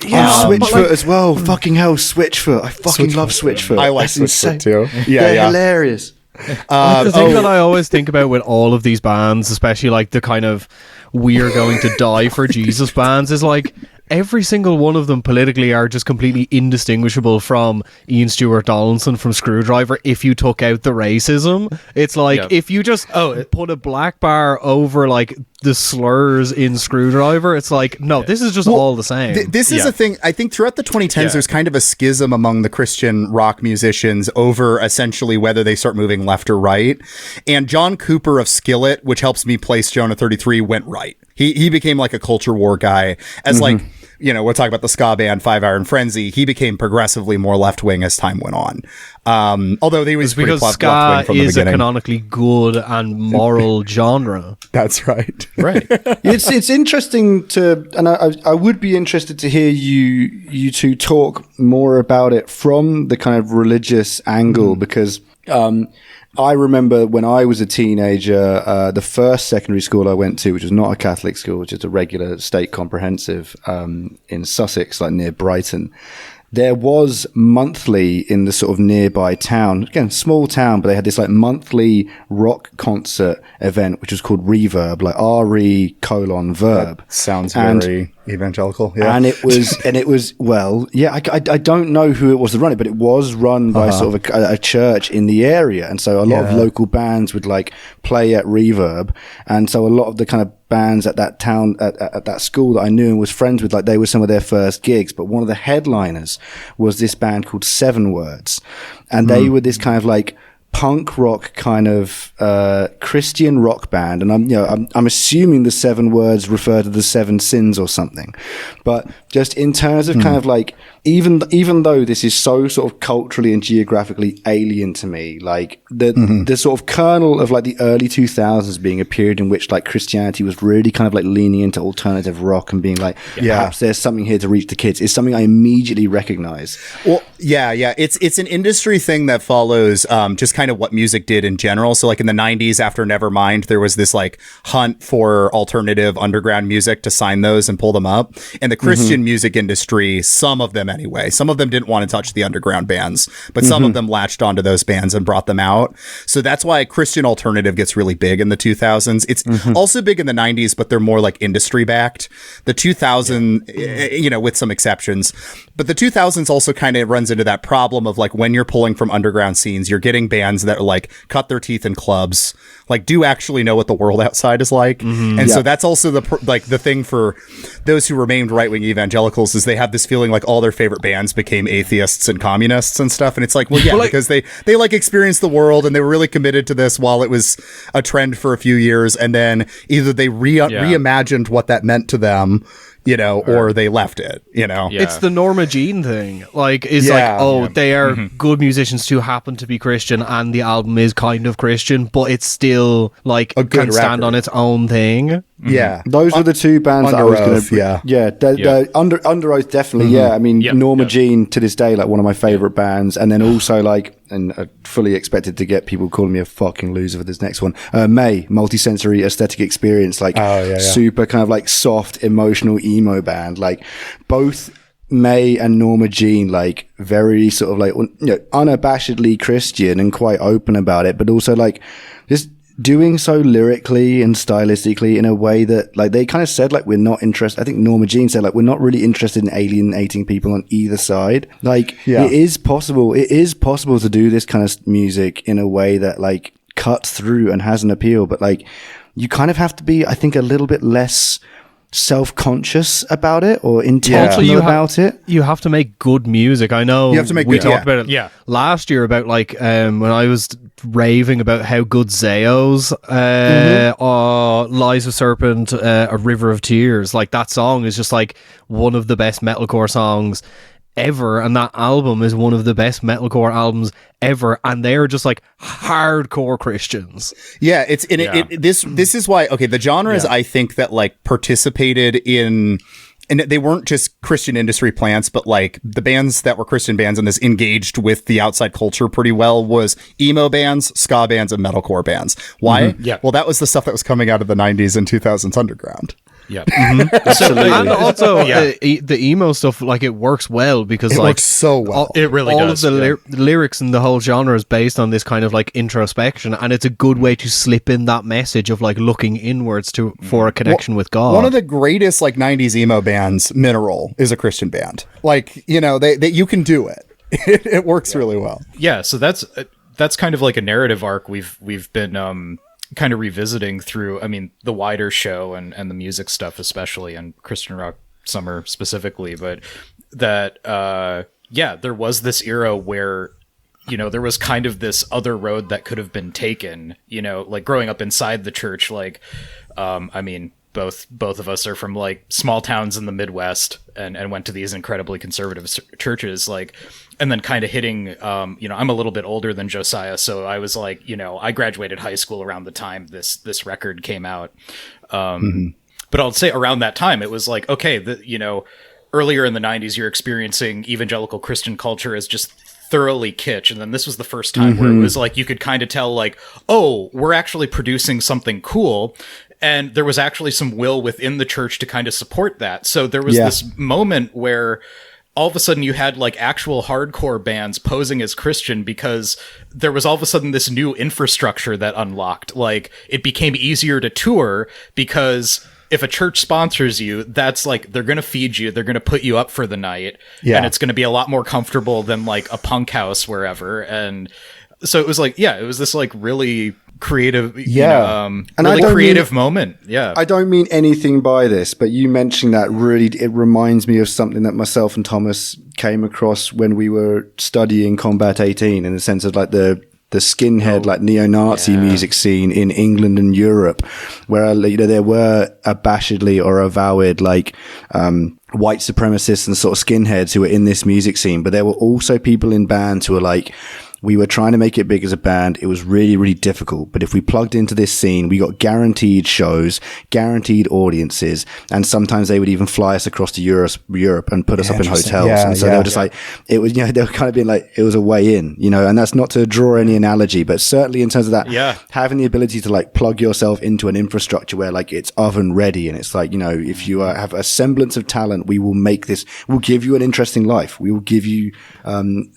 Yeah, Switchfoot as well. Fucking hell, Switchfoot. I fucking love Switchfoot. I like Switchfoot too. They're hilarious. The thing that I always think about with all of these bands, especially like the kind of we're going to die for Jesus bands, is like every single one of them politically are just completely indistinguishable from Ian Stewart Donaldson from Screwdriver if you took out the racism. It's like if you just put a black bar over like the slurs in Screwdriver, it's like, no, this is just all the same. This is a thing. I think throughout the 2010s, there's kind of a schism among the Christian rock musicians over essentially whether they start moving left or right. And John Cooper of Skillet, which helps me place Jonah 33, went right. He became like a culture war guy as like we're talking about the ska band Five Iron Frenzy, he became progressively more left-wing as time went on. Although he was pretty because ska left-wing from the is a beginning. canonically good and moral genre. That's right. Right. It's interesting to, and I would be interested to hear you two talk more about it from the kind of religious angle, because I remember when I was a teenager, the first secondary school I went to, which was not a Catholic school, which is a regular state comprehensive in Sussex, like near Brighton. There was monthly in the sort of nearby town, again, small town, but they had this like monthly rock concert event, which was called Reverb, like RE:verb. Sounds very evangelical. Yeah. And it was, well, yeah, I don't know who it was that run it, but it was run by sort of a church in the area. And so a lot of local bands would like play at Reverb. And so a lot of the kind of bands at that town, at that school that I knew and was friends with, like they were some of their first gigs. But one of the headliners was this band called Seven Words. And they were this kind of like punk rock kind of Christian rock band, and I'm assuming the Seven Words refer to the seven sins or something. But just in terms of kind of like, even though this is so sort of culturally and geographically alien to me, like the sort of kernel of like the early 2000s being a period in which like Christianity was really kind of like leaning into alternative rock and being like, perhaps there's something here to reach the kids, is something I immediately recognize. Well, yeah. It's an industry thing that follows just kind of what music did in general. So like in the 90s after Nevermind, there was this like hunt for alternative underground music to sign those and pull them up. And the Christian music industry, some of them anyway, some of them didn't want to touch the underground bands, but some of them latched onto those bands and brought them out. So that's why Christian alternative gets really big in the 2000s. It's also big in the 90s, but they're more like industry backed. The 2000, with some exceptions, but the 2000s also kind of runs into that problem of like when you're pulling from underground scenes, you're getting bands that are like cut their teeth in clubs, like do actually know what the world outside is like. And so that's also the thing for those who remained right-wing evangelicals, is they have this feeling like all their favorite bands became atheists and communists and stuff. And it's like, well, yeah, because they like experienced the world and they were really committed to this while it was a trend for a few years. And then either they reimagined what that meant to them, or they left it, Yeah. It's the Norma Jean thing. Like, they are good musicians who happen to be Christian, and the album is kind of Christian, but it's still like a good can stand record on its own thing. Yeah, those were the two bands that I was going to. Under Oath, definitely. Yeah, I mean, Norma Jean to this day, like one of my favorite bands, and then also like, and I fully expected to get people calling me a fucking loser for this next one. May, Multisensory Aesthetic Experience, like super kind of like soft, emotional emo band. Like both May and Norma Jean, like very sort of like unabashedly Christian and quite open about it, but also like just doing so lyrically and stylistically in a way that like they kind of said like we're not interested. I think Norma Jean said like we're not really interested in alienating people on either side. Like it is possible to do this kind of music in a way that like cuts through and has an appeal, but like you kind of have to be, I think, a little bit less self-conscious about it or intentional about it. You have to make good music. I know you have to make we talked about it last year about like when I was raving about how good Zayo's Lies of Serpent, A River of Tears, like that song is just like one of the best metalcore songs ever, and that album is one of the best metalcore albums ever, and they're just like hardcore Christians. Yeah, this is why the genres I think that like participated in, and they weren't just Christian industry plants, but like the bands that were Christian bands and this engaged with the outside culture pretty well was emo bands, ska bands, and metalcore bands. Why? Well, that was the stuff that was coming out of the 90s and 2000s underground. Yeah, and also the emo stuff, like it works well because it like works so well. It really all does. of the lyrics and the whole genre is based on this kind of like introspection, and it's a good way to slip in that message of like looking inwards for a connection with God. One of the greatest like 90s emo bands, Mineral, is a Christian band. Like they you can do it. It works really well. Yeah, so that's kind of like a narrative arc we've been kind of revisiting through, I mean, the wider show and the music stuff, especially, and Christian Rock Summer specifically, but that, there was this era where, there was kind of this other road that could have been taken, like growing up inside the church, like, I mean, both of us are from like small towns in the Midwest and went to these incredibly conservative churches, like, and then kind of hitting, I'm a little bit older than Josiah. So I was like, I graduated high school around the time this record came out. But I'll say around that time, it was like, okay, earlier in the 90s, you're experiencing evangelical Christian culture as just thoroughly kitsch. And then this was the first time where it was like, you could kind of tell like, oh, we're actually producing something cool. And there was actually some will within the church to kind of support that. So there was this moment where all of a sudden you had like actual hardcore bands posing as Christian because there was all of a sudden this new infrastructure that unlocked. Like it became easier to tour because if a church sponsors you, that's like, they're going to feed you, they're going to put you up for the night, and it's going to be a lot more comfortable than like a punk house wherever. And so it was like, it was this like really creative, and really creative moment. Yeah. I don't mean anything by this, but you mentioning that really, it reminds me of something that myself and Thomas came across when we were studying Combat 18, in the sense of like the skinhead, like neo-Nazi music scene in England and Europe, where there were abashedly or avowed like white supremacists and sort of skinheads who were in this music scene, but there were also people in bands who were like, we were trying to make it big as a band. It was really, really difficult. But if we plugged into this scene, we got guaranteed shows, guaranteed audiences. And sometimes they would even fly us across to Europe and put us up in hotels. And so they were just like, it was, they were kind of being like, it was a way in, and that's not to draw any analogy, but certainly in terms of that, having the ability to like plug yourself into an infrastructure where like it's oven ready. And it's like, if you have a semblance of talent, we will make this, we'll give you an interesting life. We will give you,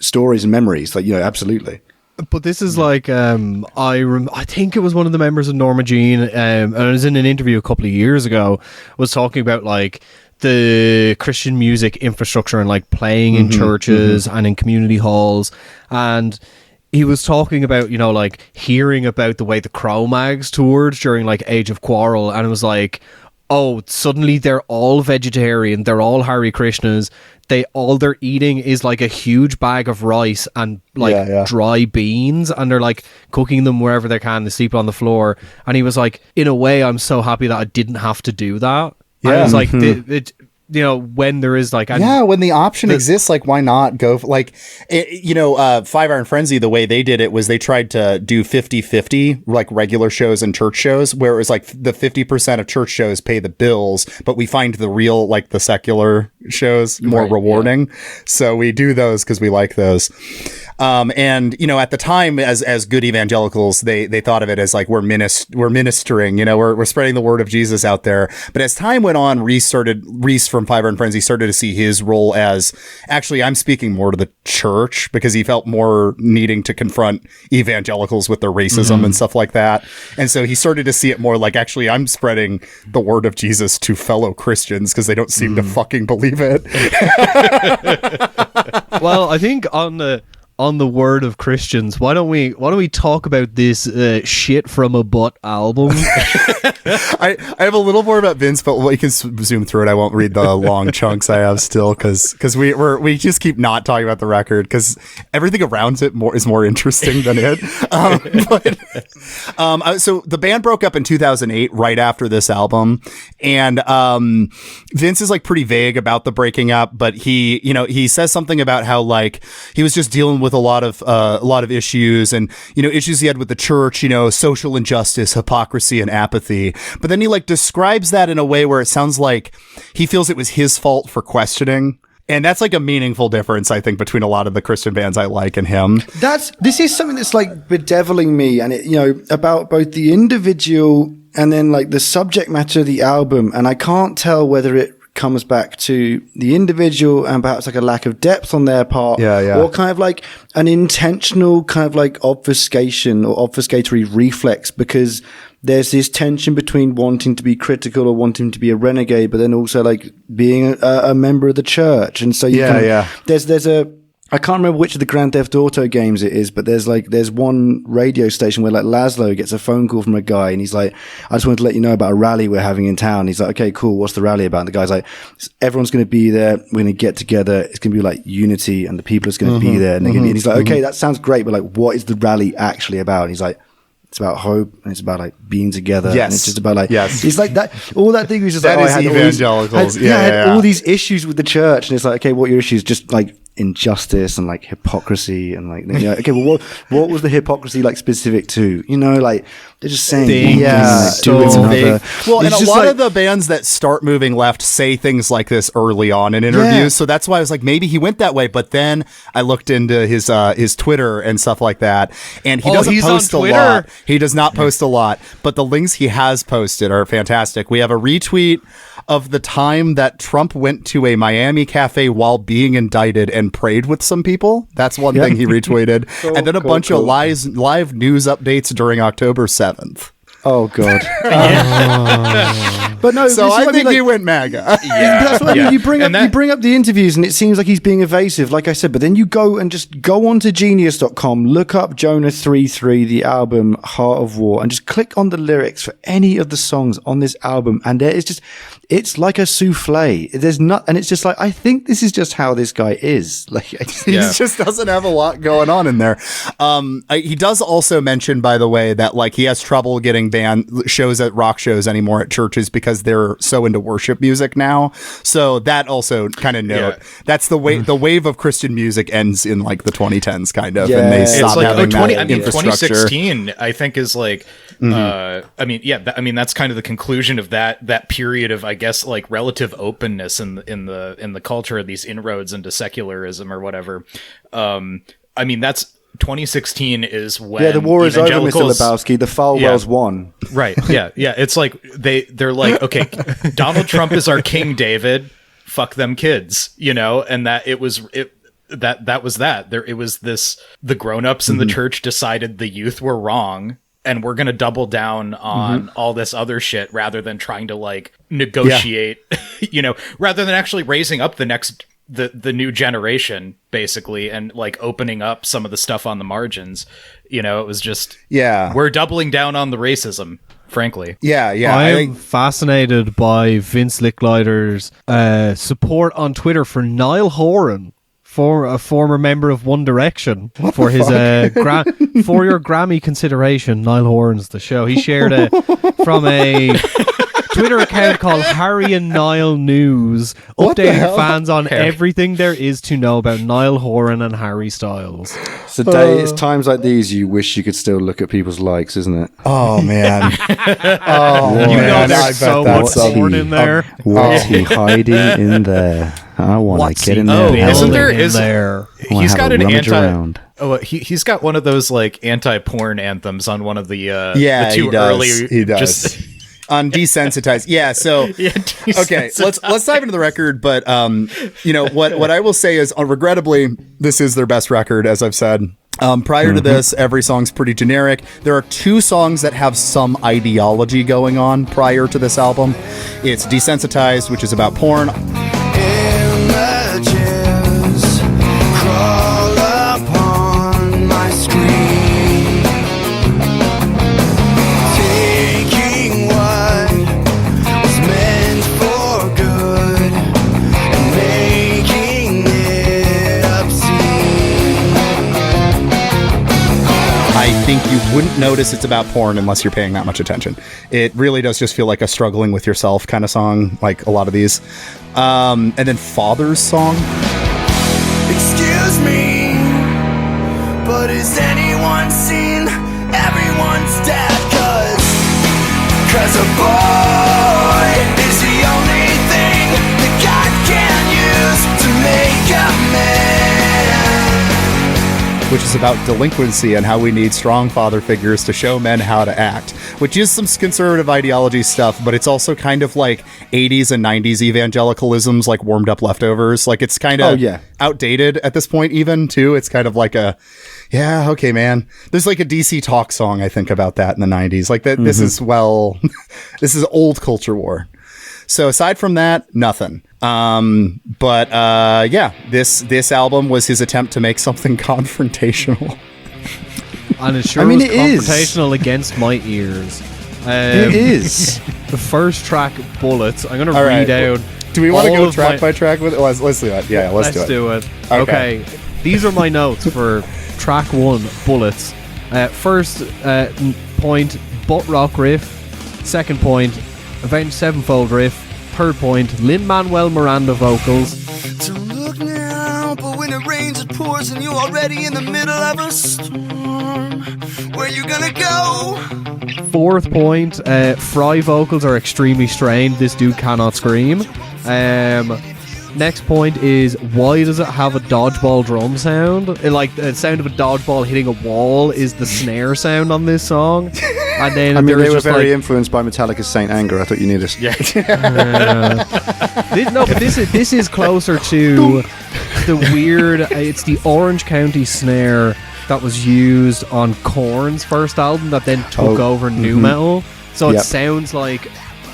stories and memories. Like, absolutely. But this is like, I think it was one of the members of Norma Jean, and I was in an interview a couple of years ago, was talking about like the Christian music infrastructure and like playing in churches and in community halls. And he was talking about, like hearing about the way the Cro-Mags toured during like Age of Quarrel. And it was like, oh, suddenly they're all vegetarian. They're all Hare Krishnas. All they're eating is like a huge bag of rice and like dry beans, and they're like cooking them wherever they can. They sleep on the floor. And he was like, in a way, I'm so happy that I didn't have to do that. Yeah. And it's like, when there is like, when the option exists, like, why not go like, Five Iron Frenzy, the way they did it was they tried to do 50-50, like regular shows and church shows, where it was like the 50% of church shows pay the bills, but we find the real, like the secular shows more rewarding. So we do those because we like those. And at the time, as good evangelicals, they thought of it as like, we're ministering, we're spreading the word of Jesus out there. But as time went on, Reese from Five Iron Frenzy started to see his role as, actually, I'm speaking more to the church, because he felt more needing to confront evangelicals with their racism and stuff like that. And so he started to see it more like, actually, I'm spreading the word of Jesus to fellow Christians because they don't seem to fucking believe it. Well, I think on the word of Christians, why don't we talk about this Shit from a Butt album? I have a little more about Vince, but we can zoom through it. I won't read the long chunks I have still, because we just keep not talking about the record because everything around it is more interesting than it. So the band broke up in 2008, right after this album, and Vince is like pretty vague about the breaking up, but he says something about how like he was just dealing with a lot of issues, and issues he had with the church, social injustice, hypocrisy, and apathy. But then he like describes that in a way where it sounds like he feels it was his fault for questioning. And that's like a meaningful difference, I think, between a lot of the Christian bands I like and him. This is something that's like bedeviling me, and it, about both the individual and then like the subject matter of the album. And I can't tell whether it comes back to the individual and perhaps like a lack of depth on their part, or kind of like an intentional kind of like obfuscation or obfuscatory reflex, because there's this tension between wanting to be critical or wanting to be a renegade, but then also like being a member of the church. And so there's I can't remember which of the Grand Theft Auto games it is, but there's one radio station where like Laszlo gets a phone call from a guy and he's like, I just wanted to let you know about a rally we're having in town. He's like, okay, cool. What's the rally about? And the guy's like, everyone's going to be there. We're going to get together. It's going to be like unity and the people are going to be there. And he's like, okay, that sounds great. But like, what is the rally actually about? And he's like, it's about hope, and it's about like being together. Yes. And it's just about like, yes. It's like that, all that thing was just that like, is I had evangelicals. I had all these issues with the church, and it's like, okay, what are your issues? Just like injustice and like hypocrisy and like, you know, okay, well, what was the hypocrisy like specific to? You know, like they're just saying, doing another. Well, and It's a just lot like- of the bands that start moving left say things like this early on in interviews. Yeah. So that's why I was like, maybe he went that way. But then I looked into his Twitter and stuff like that, and he doesn't he's on post a Twitter? lot. He does not post a lot, but the links he has posted are fantastic. We have a retweet of the time that Trump went to a Miami cafe while being indicted and prayed with some people. That's one thing he retweeted. And then a bunch of live news updates during October 7th. Oh God! But no, So this is I what think mean, he like, went MAGA. But that's what I mean. You bring And up the interviews, and it seems like he's being evasive, like I said. But then you go and just go onto Genius.com, look up Jonah 3:3, the album Heart of War, and just click on the lyrics for any of the songs on this album, and there is just, it's like a souffle. There's not, and it's just like, I think this is just how this guy is. Like, He just doesn't have a lot going on in there. He does also mention, by the way, that like he has trouble getting band shows at rock shows anymore at churches because they're so into worship music now. So that also kind of note that's the wave of Christian music ends in like the 2010s kind of, and they It's stop like having that 2016 infrastructure. I think is like that's kind of the conclusion of that period of, I guess, like relative openness in the culture of these inroads into secularism or whatever. That's 2016 is when the war is over, Mr. evangelicals- Lebowski. The Falwells won. Right. Yeah. It's like they're like, okay, Donald Trump is our King David. Fuck them kids, you know, and that it was the grown-ups in the church decided the youth were wrong, and we're gonna double down on all this other shit rather than trying to like negotiate, you know, rather than actually raising up the new generation, basically, and like opening up some of the stuff on the margins. You know, it was just, we're doubling down on the racism, frankly. I am fascinated by Vince Licklider's support on Twitter for Niall Horan, for a former member of One Direction, for his for your Grammy consideration. Niall Horan's the show. He shared from a Twitter account called Harry and Niall News, updating fans on everything there is to know about Niall Horan and Harry Styles. So, Dave, it's times like these you wish you could still look at people's likes, isn't it? Oh man. You know there's so much porn in there. What's he hiding in there? I want to get in there. Isn't there? In there? He's got an around. He's got one of those like anti-porn anthms on one of the Yeah, the two he does. early. He does. Just, on Desensitized. Yeah, so okay, let's dive into the record, but you know, what I will say is regrettably this is their best record, as I've said. Prior to this, every song's pretty generic. There are two songs that have some ideology going on prior to this album. It's Desensitized, which is about porn. Images crawl upon my screen, taking what was meant for good and making it obscene. I think you wouldn't notice it's about porn unless you're paying that much attention. It really does just feel like a struggling with yourself kind of song, like a lot of these. And then Father's Song. Excuse me, but has anyone seen everyone's dad? Cause a boy is the only thing that God can use to make a man. Which is about delinquency and how we need strong father figures to show men how to act, which is some conservative ideology stuff, but it's also kind of like 80s and 90s evangelicalisms, like warmed up leftovers. Like it's kind of outdated at this point even too. It's kind of like okay, man. There's like a DC Talk song, I think, about that in the 90s. Like that. This is this is old culture war. So aside from that, nothing. This album was his attempt to make something confrontational. And it sure was confrontational against my ears. It is. The first track, Bullets. I'm going to read out. Do we want to go track by track with it? Let's do it. Yeah, let's do it. Okay. These are my notes for track 1, Bullets. First, point, butt rock riff. Second point, Avenged Sevenfold riff. Third point, Lin-Manuel Miranda vocals. Don't look now, but when it rains it pours and you're already in the middle of a storm. Where you gonna go? Fourth point, Fry vocals are extremely strained. This dude cannot scream. Next point is, why does it have a dodgeball drum sound? The sound of a dodgeball hitting a wall is the snare sound on this song. And then I mean, they were very influenced by Metallica's Saint Anger. I thought you knew this. Yeah. This is closer to the weird. It's the Orange County snare that was used on Korn's first album that then took over nu metal. So it sounds like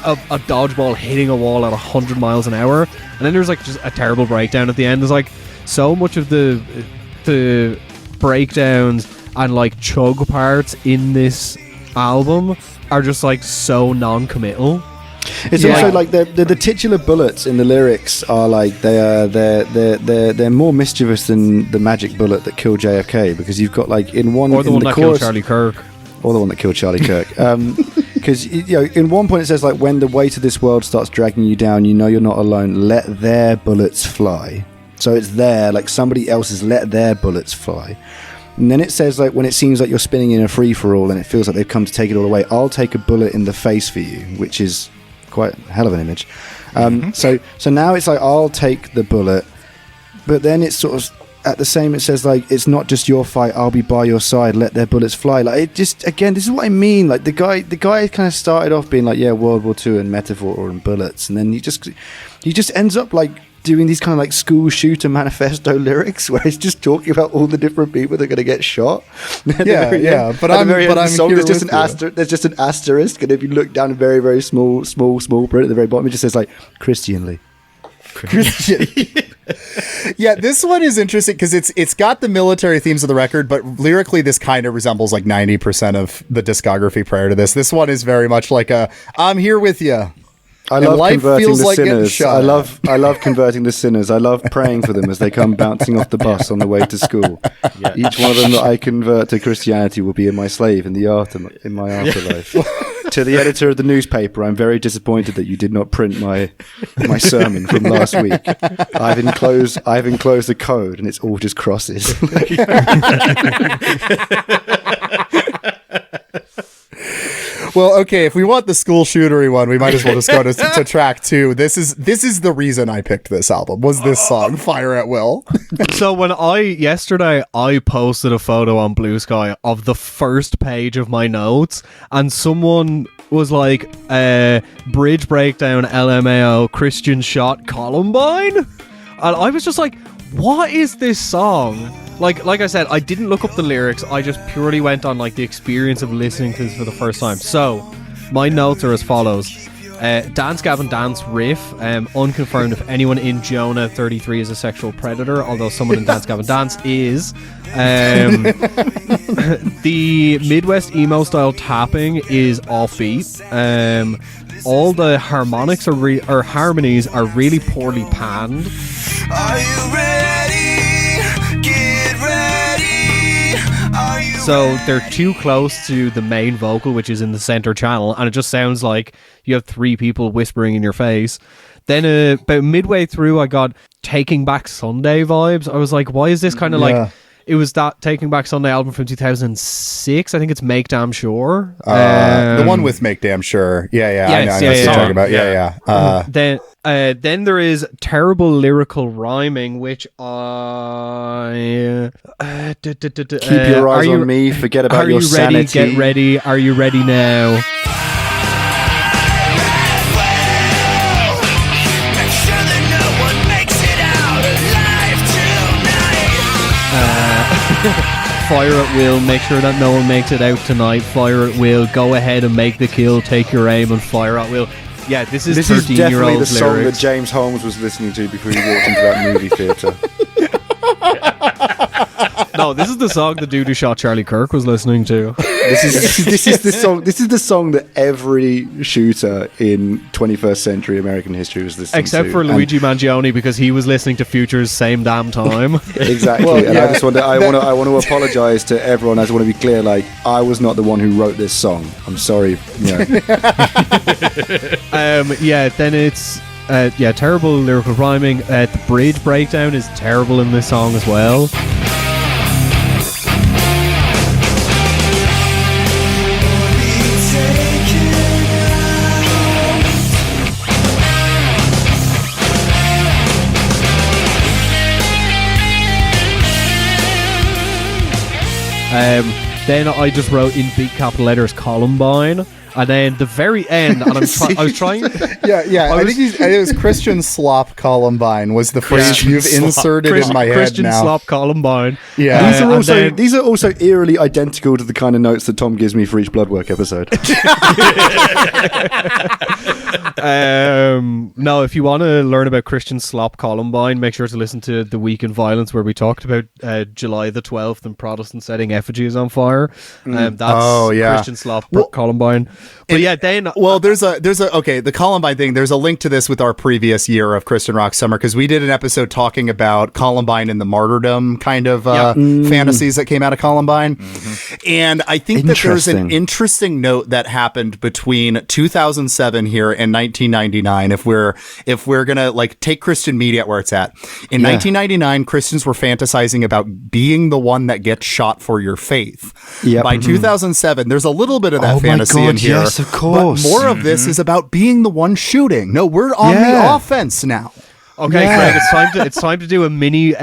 a dodgeball hitting a wall at 100 miles an hour. And then there's like just a terrible breakdown at the end. There's like so much of the breakdowns and like chug parts in this album are just like so non-committal. It's also like the titular bullets in the lyrics are like they're more mischievous than the magic bullet that killed JFK, because you've got like in one or the in one the that chorus, killed Charlie Kirk. or the one that killed Charlie Kirk. Because in one point it says like, when the weight of this world starts dragging you down, you know you're not alone. Let their bullets fly. So it's there, like somebody else's let their bullets fly. And then it says like, when it seems like you're spinning in a free for all and it feels like they've come to take it all away, I'll take a bullet in the face for you, which is quite a hell of an image. So now it's like, I'll take the bullet, but then it's sort of at the same, it says like, it's not just your fight, I'll be by your side, let their bullets fly. Like, it just, again, this is what I mean. Like the guy kind of started off being like, yeah, World War II and metaphor and bullets, and then he just ends up like doing these kind of like school shooter manifesto lyrics where he's just talking about all the different people that are going to get shot. But I'm there's just an asterisk, and if you look down a very, very small print at the very bottom, it just says like, Christianly. Yeah, this one is interesting because it's got the military themes of the record, but lyrically this kind of resembles like 90% of the discography prior to this. This one is very much like I'm here with you. I love converting the sinners. I love converting the sinners. I love praying for them as they come bouncing off the bus on the way to school. Yeah. Each one of them that I convert to Christianity will be my slave in my afterlife. To the editor of the newspaper, I'm very disappointed that you did not print my sermon from last week. I've enclosed the code, and it's all just crosses. Well, okay, if we want the school shootery one, we might as well just go to track 2. This is the reason I picked this album, was this song, Fire at Will. So yesterday I posted a photo on Blue Sky of the first page of my notes, and someone was like, bridge breakdown LMAO, Christian shot Columbine? And I was just like, what is this song? Like I said, I didn't look up the lyrics. I just purely went on like the experience of listening to this for the first time. So my notes are as follows: Dance Gavin Dance riff, unconfirmed if anyone in Jonah 33 is a sexual predator, although someone in Dance Gavin Dance is. The Midwest emo style tapping is offbeat. All the harmonics or harmonies are really poorly panned. Are you ready? Get ready. Are you So they're too close to the main vocal, which is in the center channel, and it just sounds like you have 3 people whispering in your face. Then about midway through, I got Taking Back Sunday vibes. I was like, why is this kind of like... It was that Taking Back Sunday album from 2006. I think it's Make Damn Sure. The one with Make Damn Sure. Yeah. Yes, I know what you're talking about. Yeah. Then there is terrible lyrical rhyming, which I... Keep your eyes on me, forget about your sanity. Are you ready? Get ready. Are you ready now? make sure that no one makes it out alive tonight? Fire at will, make sure that no one makes it out tonight. Fire at will, go ahead and make the kill, take your aim and fire at will. Yeah, this is 13-year-old the song lyrics. that James Holmes was listening to before he walked into that movie theatre. No, this is the song the dude who shot Charlie Kirk was listening to. This is the song. This is the song that every shooter in 21st century American history was listening to, Except for Luigi Mangione, because he was listening to Future's Same Damn Time. Exactly. Well, and yeah. I want to apologize to everyone. I just want to be clear. Like, I was not the one who wrote this song. I'm sorry. Then it's terrible lyrical rhyming. The bridge breakdown is terrible in this song as well. Then I just wrote in big capital letters Columbine, and then the very end, and I was trying. I think it was Christian Slop Columbine was the phrase you've inserted in my head Christian now. Slop Columbine. Yeah. These are also eerily identical to the kind of notes that Tom gives me for each Bloodwork episode. No, if you want to learn about Christian Slop Columbine, make sure to listen to The Week in Violence, where we talked about July the 12th and Protestants setting effigies on fire. That's Christian Slop Columbine. But there's a the Columbine thing. There's a link to this with our previous year of Christian Rock Summer, because we did an episode talking about Columbine and the martyrdom kind of fantasies that came out of Columbine. And I think that there's an interesting note that happened between 2007 here and 1999. If we're gonna like take Christian media at where it's at, in 1999, Christians were fantasizing about being the one that gets shot for your faith. By 2007, there's a little bit of that fantasy in here. Yes, of course. But more of this is about being the one shooting. No, we're on the offense now. Okay, Greg, it's time to do a mini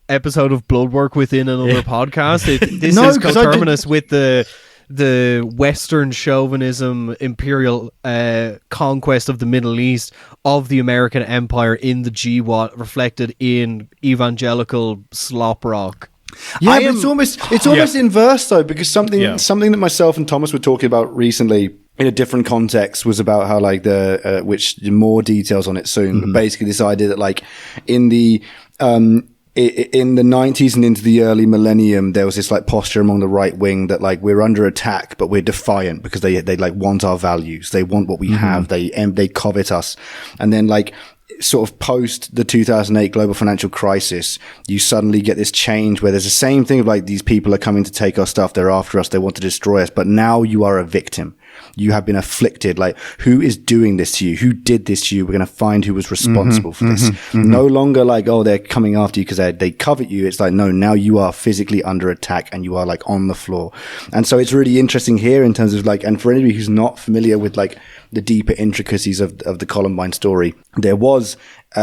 episode of Bloodwork within another podcast. This is coterminous with the Western chauvinism, imperial conquest of the Middle East, of the American Empire in the GWOT, reflected in evangelical slop rock. Yeah, but it's almost inverse though, because something that myself and Thomas were talking about recently in a different context was about how like which more details on it soon, but basically this idea that like in the 90s and into the early millennium, there was this like posture among the right wing that like we're under attack, but we're defiant because they like want our values. They want what we have. They covet us. And then like sort of post the 2008 global financial crisis, you suddenly get this change where there's the same thing of like these people are coming to take our stuff. They're after us. They want to destroy us. But now you are a victim. You have been afflicted. Like, who is doing this to you? Who did this to you? We're going to find who was responsible for this. No longer like, oh, they're coming after you because they covet you. It's like, no, now you are physically under attack and you are like on the floor. And so it's really interesting here in terms of like, and for anybody who's not familiar with like the deeper intricacies of the Columbine story, there was,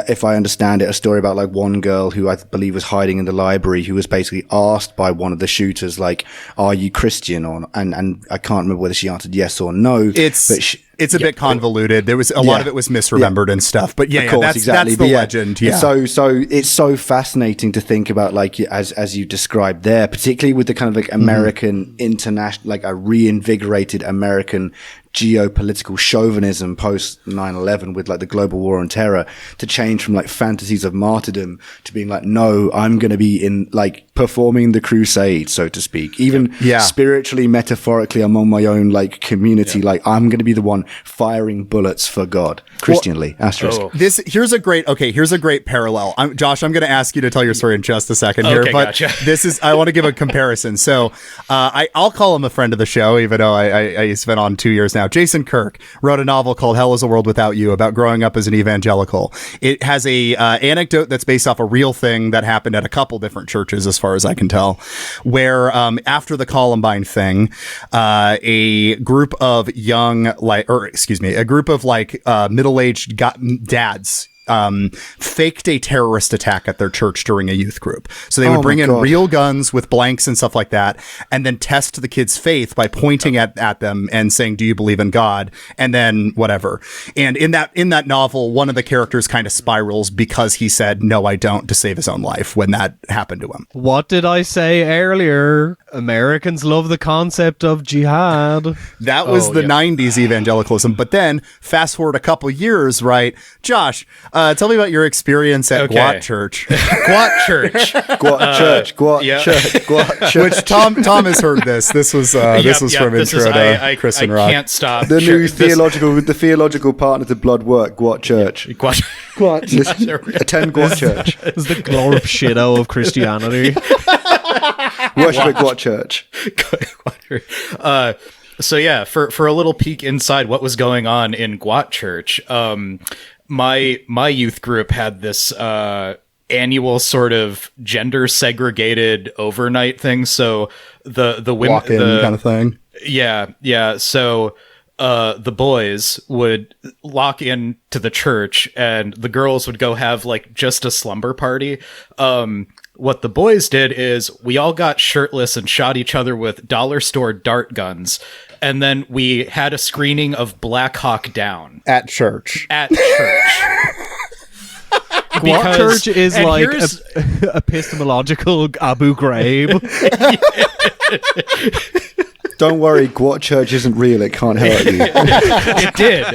if I understand it, a story about like one girl who I believe was hiding in the library, who was basically asked by one of the shooters, like, are you Christian? And I can't remember whether she answered yes or no. It's a bit convoluted. There was a lot of it was misremembered and stuff, but that's the legend. Yeah. So it's so fascinating to think about, like, as you described there, particularly with the kind of like American international, like a reinvigorated American geopolitical chauvinism post 9/11 with like the global war on terror, to change from like fantasies of martyrdom to being like, no, I'm going to be in like performing the crusade, so to speak, even spiritually, metaphorically among my own like community. Like, I'm going to be the one firing bullets for God, Christianly. Asterisk. Here's a great parallel. Josh, I'm going to ask you to tell your story in just a second here, but gotcha. I want to give a comparison. So I'll call him a friend of the show, even though he's been on 2 years now. Jason Kirk wrote a novel called Hell is a World Without You about growing up as an evangelical. It has a anecdote that's based off a real thing that happened at a couple different churches, as far as I can tell, where after the Columbine thing, a group of middle-aged dads faked a terrorist attack at their church during a youth group. So they would bring in real guns with blanks and stuff like that, and then test the kids' faith by pointing at them and saying, do you believe in God? And then whatever. And in that novel, one of the characters kind of spirals because he said, no, I don't, to save his own life when that happened to him. What did I say earlier? Americans love the concept of jihad. That was 90s evangelicalism. But then fast forward a couple years, right? Josh, Tell me about your experience at Okay. GWOT Church, GWOT Church. GWOT church, GWOT yeah. church, GWOT church. which Tom has heard this. This was from this intro is, to Chris and I Rock. can't stop. The new This- theological partner to Blood Work, GWOT church. GWOT. Attend GWOT church. It's the glorp shitto of Christianity. Worship at GWOT church. So yeah, for a little peek inside what was going on in GWOT Church, my youth group had this annual sort of gender segregated overnight thing. So the women, Walk-in kind of thing. yeah. So the boys would lock in to the church, and the girls would go have like just a slumber party. What the boys did is we all got shirtless and shot each other with dollar store dart guns. And then we had a screening of Black Hawk Down At church. at church. GWOT Church is and like here's- epistemological Abu Ghraib. Don't worry, GWOT church isn't real. It can't hurt you. it did.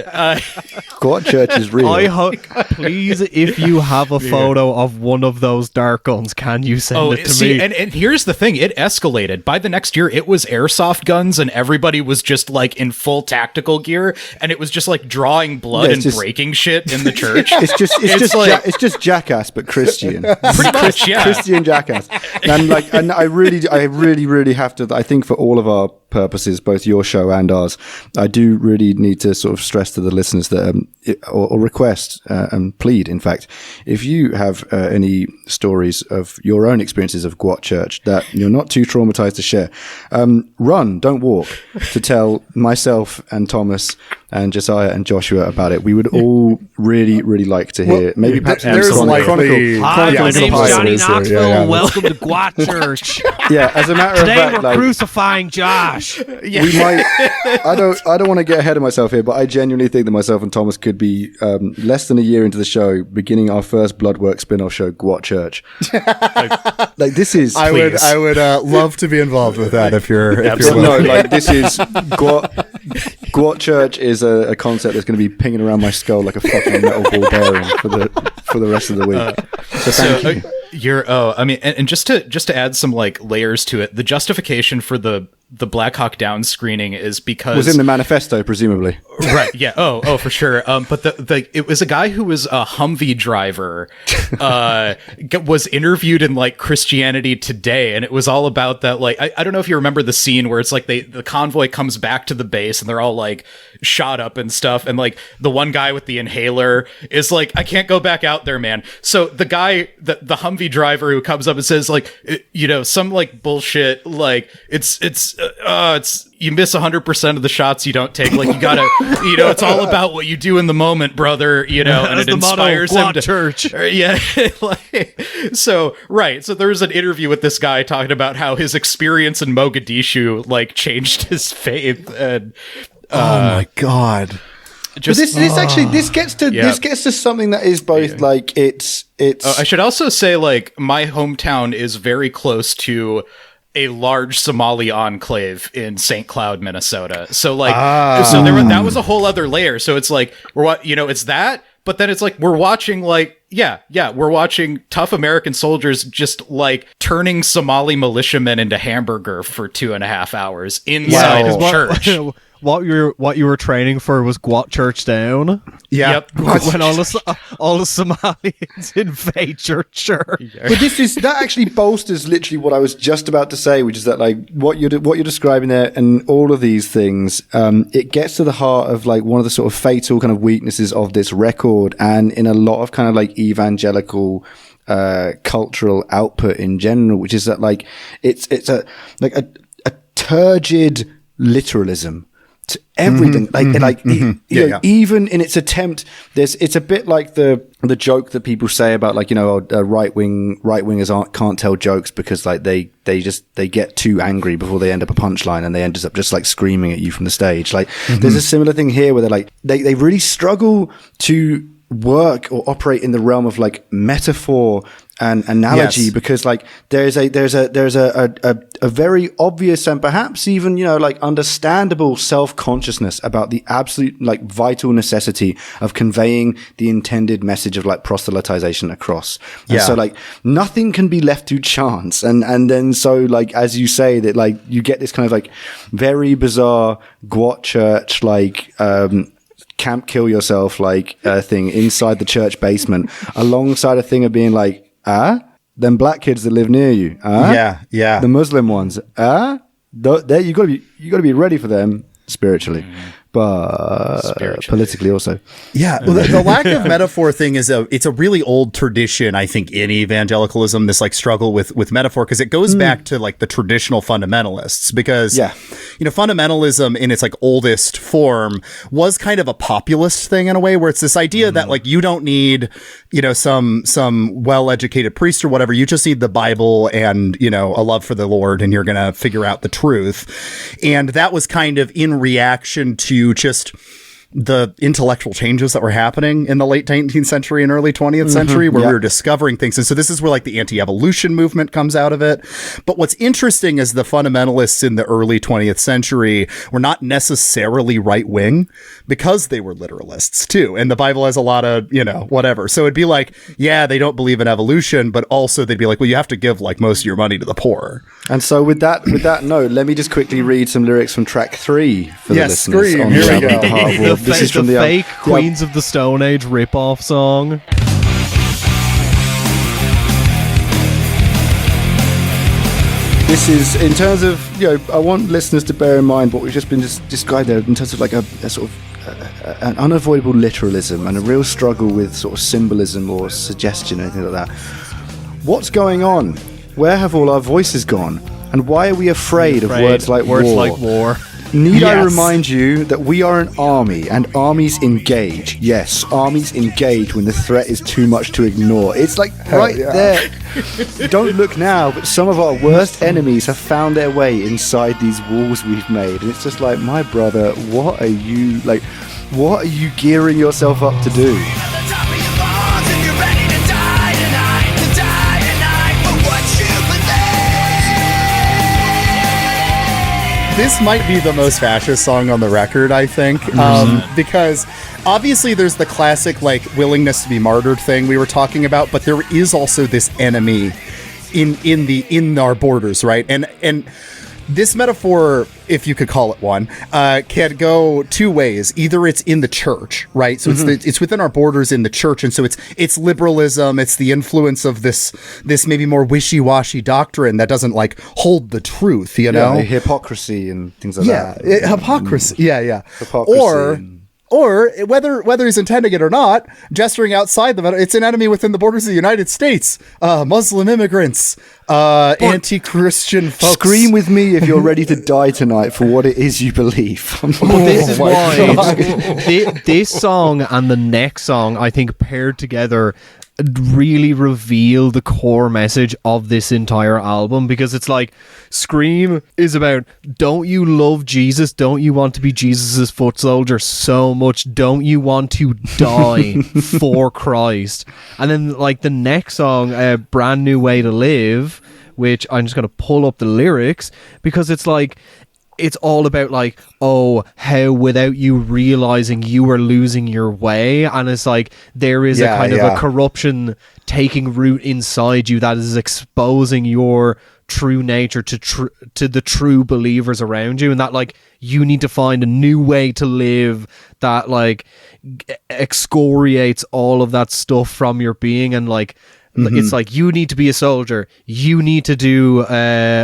GWOT church is real. I hope, please, if you have a photo of one of those dart guns, can you send it to me? And here's the thing: it escalated. By the next year, it was airsoft guns, and everybody was just like in full tactical gear, and it was just like drawing blood Yeah, and it's just- breaking shit in the church. It's just Jackass, but Christian. Pretty much, yeah. Christian Jackass. And I really have to. I think for all of our purposes, both your show and ours, I do really need to sort of stress to the listeners that, or request and plead, in fact, if you have any stories of your own experiences of GWOT Church that you're not too traumatized to share, run, don't walk, to tell myself and Thomas and Josiah and Joshua about it. We would all really like to hear. Maybe perhaps there's likely- Hi, my some name's Johnny highways there. Knoxville. Yeah. Welcome to GWOT Church. Yeah, as a matter of Today fact, we're like, crucifying Josh. we might. I don't want to get ahead of myself here, but I genuinely think that myself and Thomas could be less than a year into the show, beginning our first Bloodwork spin-off show, GWOT Church. Like this is. I would love to be involved with that if you're Well, willing. no, like this is GWOT Church is a concept that's going to be pinging around my skull like a fucking metal ball bearing for the rest of the week. So thank you. I mean, and just to add some like layers to it, the justification for the Black Hawk Down screening is because Was in the manifesto, presumably. right, yeah, oh for sure. But it was a guy who was a Humvee driver, was interviewed in like Christianity Today, and it was all about that. Like, I don't know if you remember the scene where it's like the convoy comes back to the base and they're all like shot up and stuff, and like the one guy with the inhaler is like, I can't go back out there, man. So the guy, the Humvee driver who comes up and says like, some like bullshit, like it's you miss 100% of the shots you don't take. Like you gotta, it's all about what you do in the moment, brother. And That's it the motto of inspires him GWOT to Church. Yeah, so there was an interview with this guy talking about how his experience in Mogadishu like changed his faith, and Oh my god. just. But this gets to something that is both like it's. I should also say, like, my hometown is very close to a large Somali enclave in St. Cloud, Minnesota. So, like, that was a whole other layer. So it's like it's that, but then it's like we're watching like. We're watching tough American soldiers just like turning Somali militiamen into hamburger for 2.5 hours inside a church. What you were training for was GWOT Church Down. Yeah. Yep. When all the Somalians invade your church. But that actually bolsters literally what I was just about to say, which is that like what you're describing there and all of these things, it gets to the heart of like one of the sort of fatal kind of weaknesses of this record, and in a lot of kind of like evangelical cultural output in general, which is that like it's a turgid literalism to everything. Even in its attempt, it's a bit like the joke that people say about like, right wingers can't tell jokes because like they get too angry before they end up a punchline, and they end up just like screaming at you from the stage. Like there's a similar thing here where they're like, they really struggle to work or operate in the realm of like metaphor and analogy, Yes. because like there's a very obvious and perhaps even, like understandable self-consciousness about the absolute like vital necessity of conveying the intended message of like proselytization across. And so like nothing can be left to chance. And then so like, as you say that like you get this kind of like very bizarre GWOT church, like, camp kill yourself like thing inside the church basement alongside a thing of being like, them black kids that live near you, yeah, the Muslim ones, there you gotta be ready for them spiritually, but politically also. Yeah, well, the lack of metaphor thing it's a really old tradition, I think, in evangelicalism, this like struggle with metaphor, because it goes back to like the traditional fundamentalists, because fundamentalism in its like oldest form was kind of a populist thing in a way, where it's this idea that like you don't need some well-educated priest or whatever, you just need the Bible and a love for the Lord, and you're gonna figure out the truth. And that was kind of in reaction to just the intellectual changes that were happening in the late 19th century and early 20th century, where we were discovering things. And so this is where like the anti-evolution movement comes out of it. But what's interesting is the fundamentalists in the early 20th century were not necessarily right-wing, because they were literalists too. And the Bible has a lot of, whatever. So it'd be like, yeah, they don't believe in evolution, but also they'd be like, well, you have to give like most of your money to the poor. And so with that note, let me just quickly read some lyrics from track 3 for the listeners. Scream. On Here the we album go. The Heart Wolf. This is from the fake Queens of the Stone Age rip-off song. This is, in terms of, I want listeners to bear in mind what we've just been described there, in terms of like a sort of an unavoidable literalism and a real struggle with sort of symbolism or suggestion or anything like that. What's going on? Where have all our voices gone? And why are we afraid of words like war? Need I remind you that we are an army, and armies engage. Yes, armies engage when the threat is too much to ignore. It's like there. Don't look now, but some of our worst enemies have found their way inside these walls we've made. And it's just like, my brother, what are you gearing yourself up to do? This might be the most fascist song on the record, I think, because obviously there's the classic like willingness to be martyred thing we were talking about, but there is also this enemy in our borders, right? And this metaphor, if you could call it one, can go two ways. Either it's in the church, right? So it's within our borders in the church, and so it's liberalism. It's the influence of this maybe more wishy-washy doctrine that doesn't like hold the truth, Hypocrisy and things like that. Hypocrisy. Yeah. Hypocrisy. Or whether he's intending it or not, gesturing outside it's an enemy within the borders of the United States. Muslim immigrants, anti-Christian folks. Scream with me if you're ready to die tonight for what it is you believe. This is why this song and the next song, I think, paired together, really reveal the core message of this entire album, because it's like Scream is about, don't you love Jesus? Don't you want to be Jesus's foot soldier so much? Don't you want to die for Christ? And then like the next song, Brand New Way to Live, which I'm just going to pull up the lyrics, because it's like, it's all about like, oh, how without you realizing you were losing your way. And it's like, there is a kind of a corruption taking root inside you that is exposing your true nature to the true believers around you, and that like you need to find a new way to live that like excoriates all of that stuff from your being. And like, it's like, you need to be a soldier, you need to do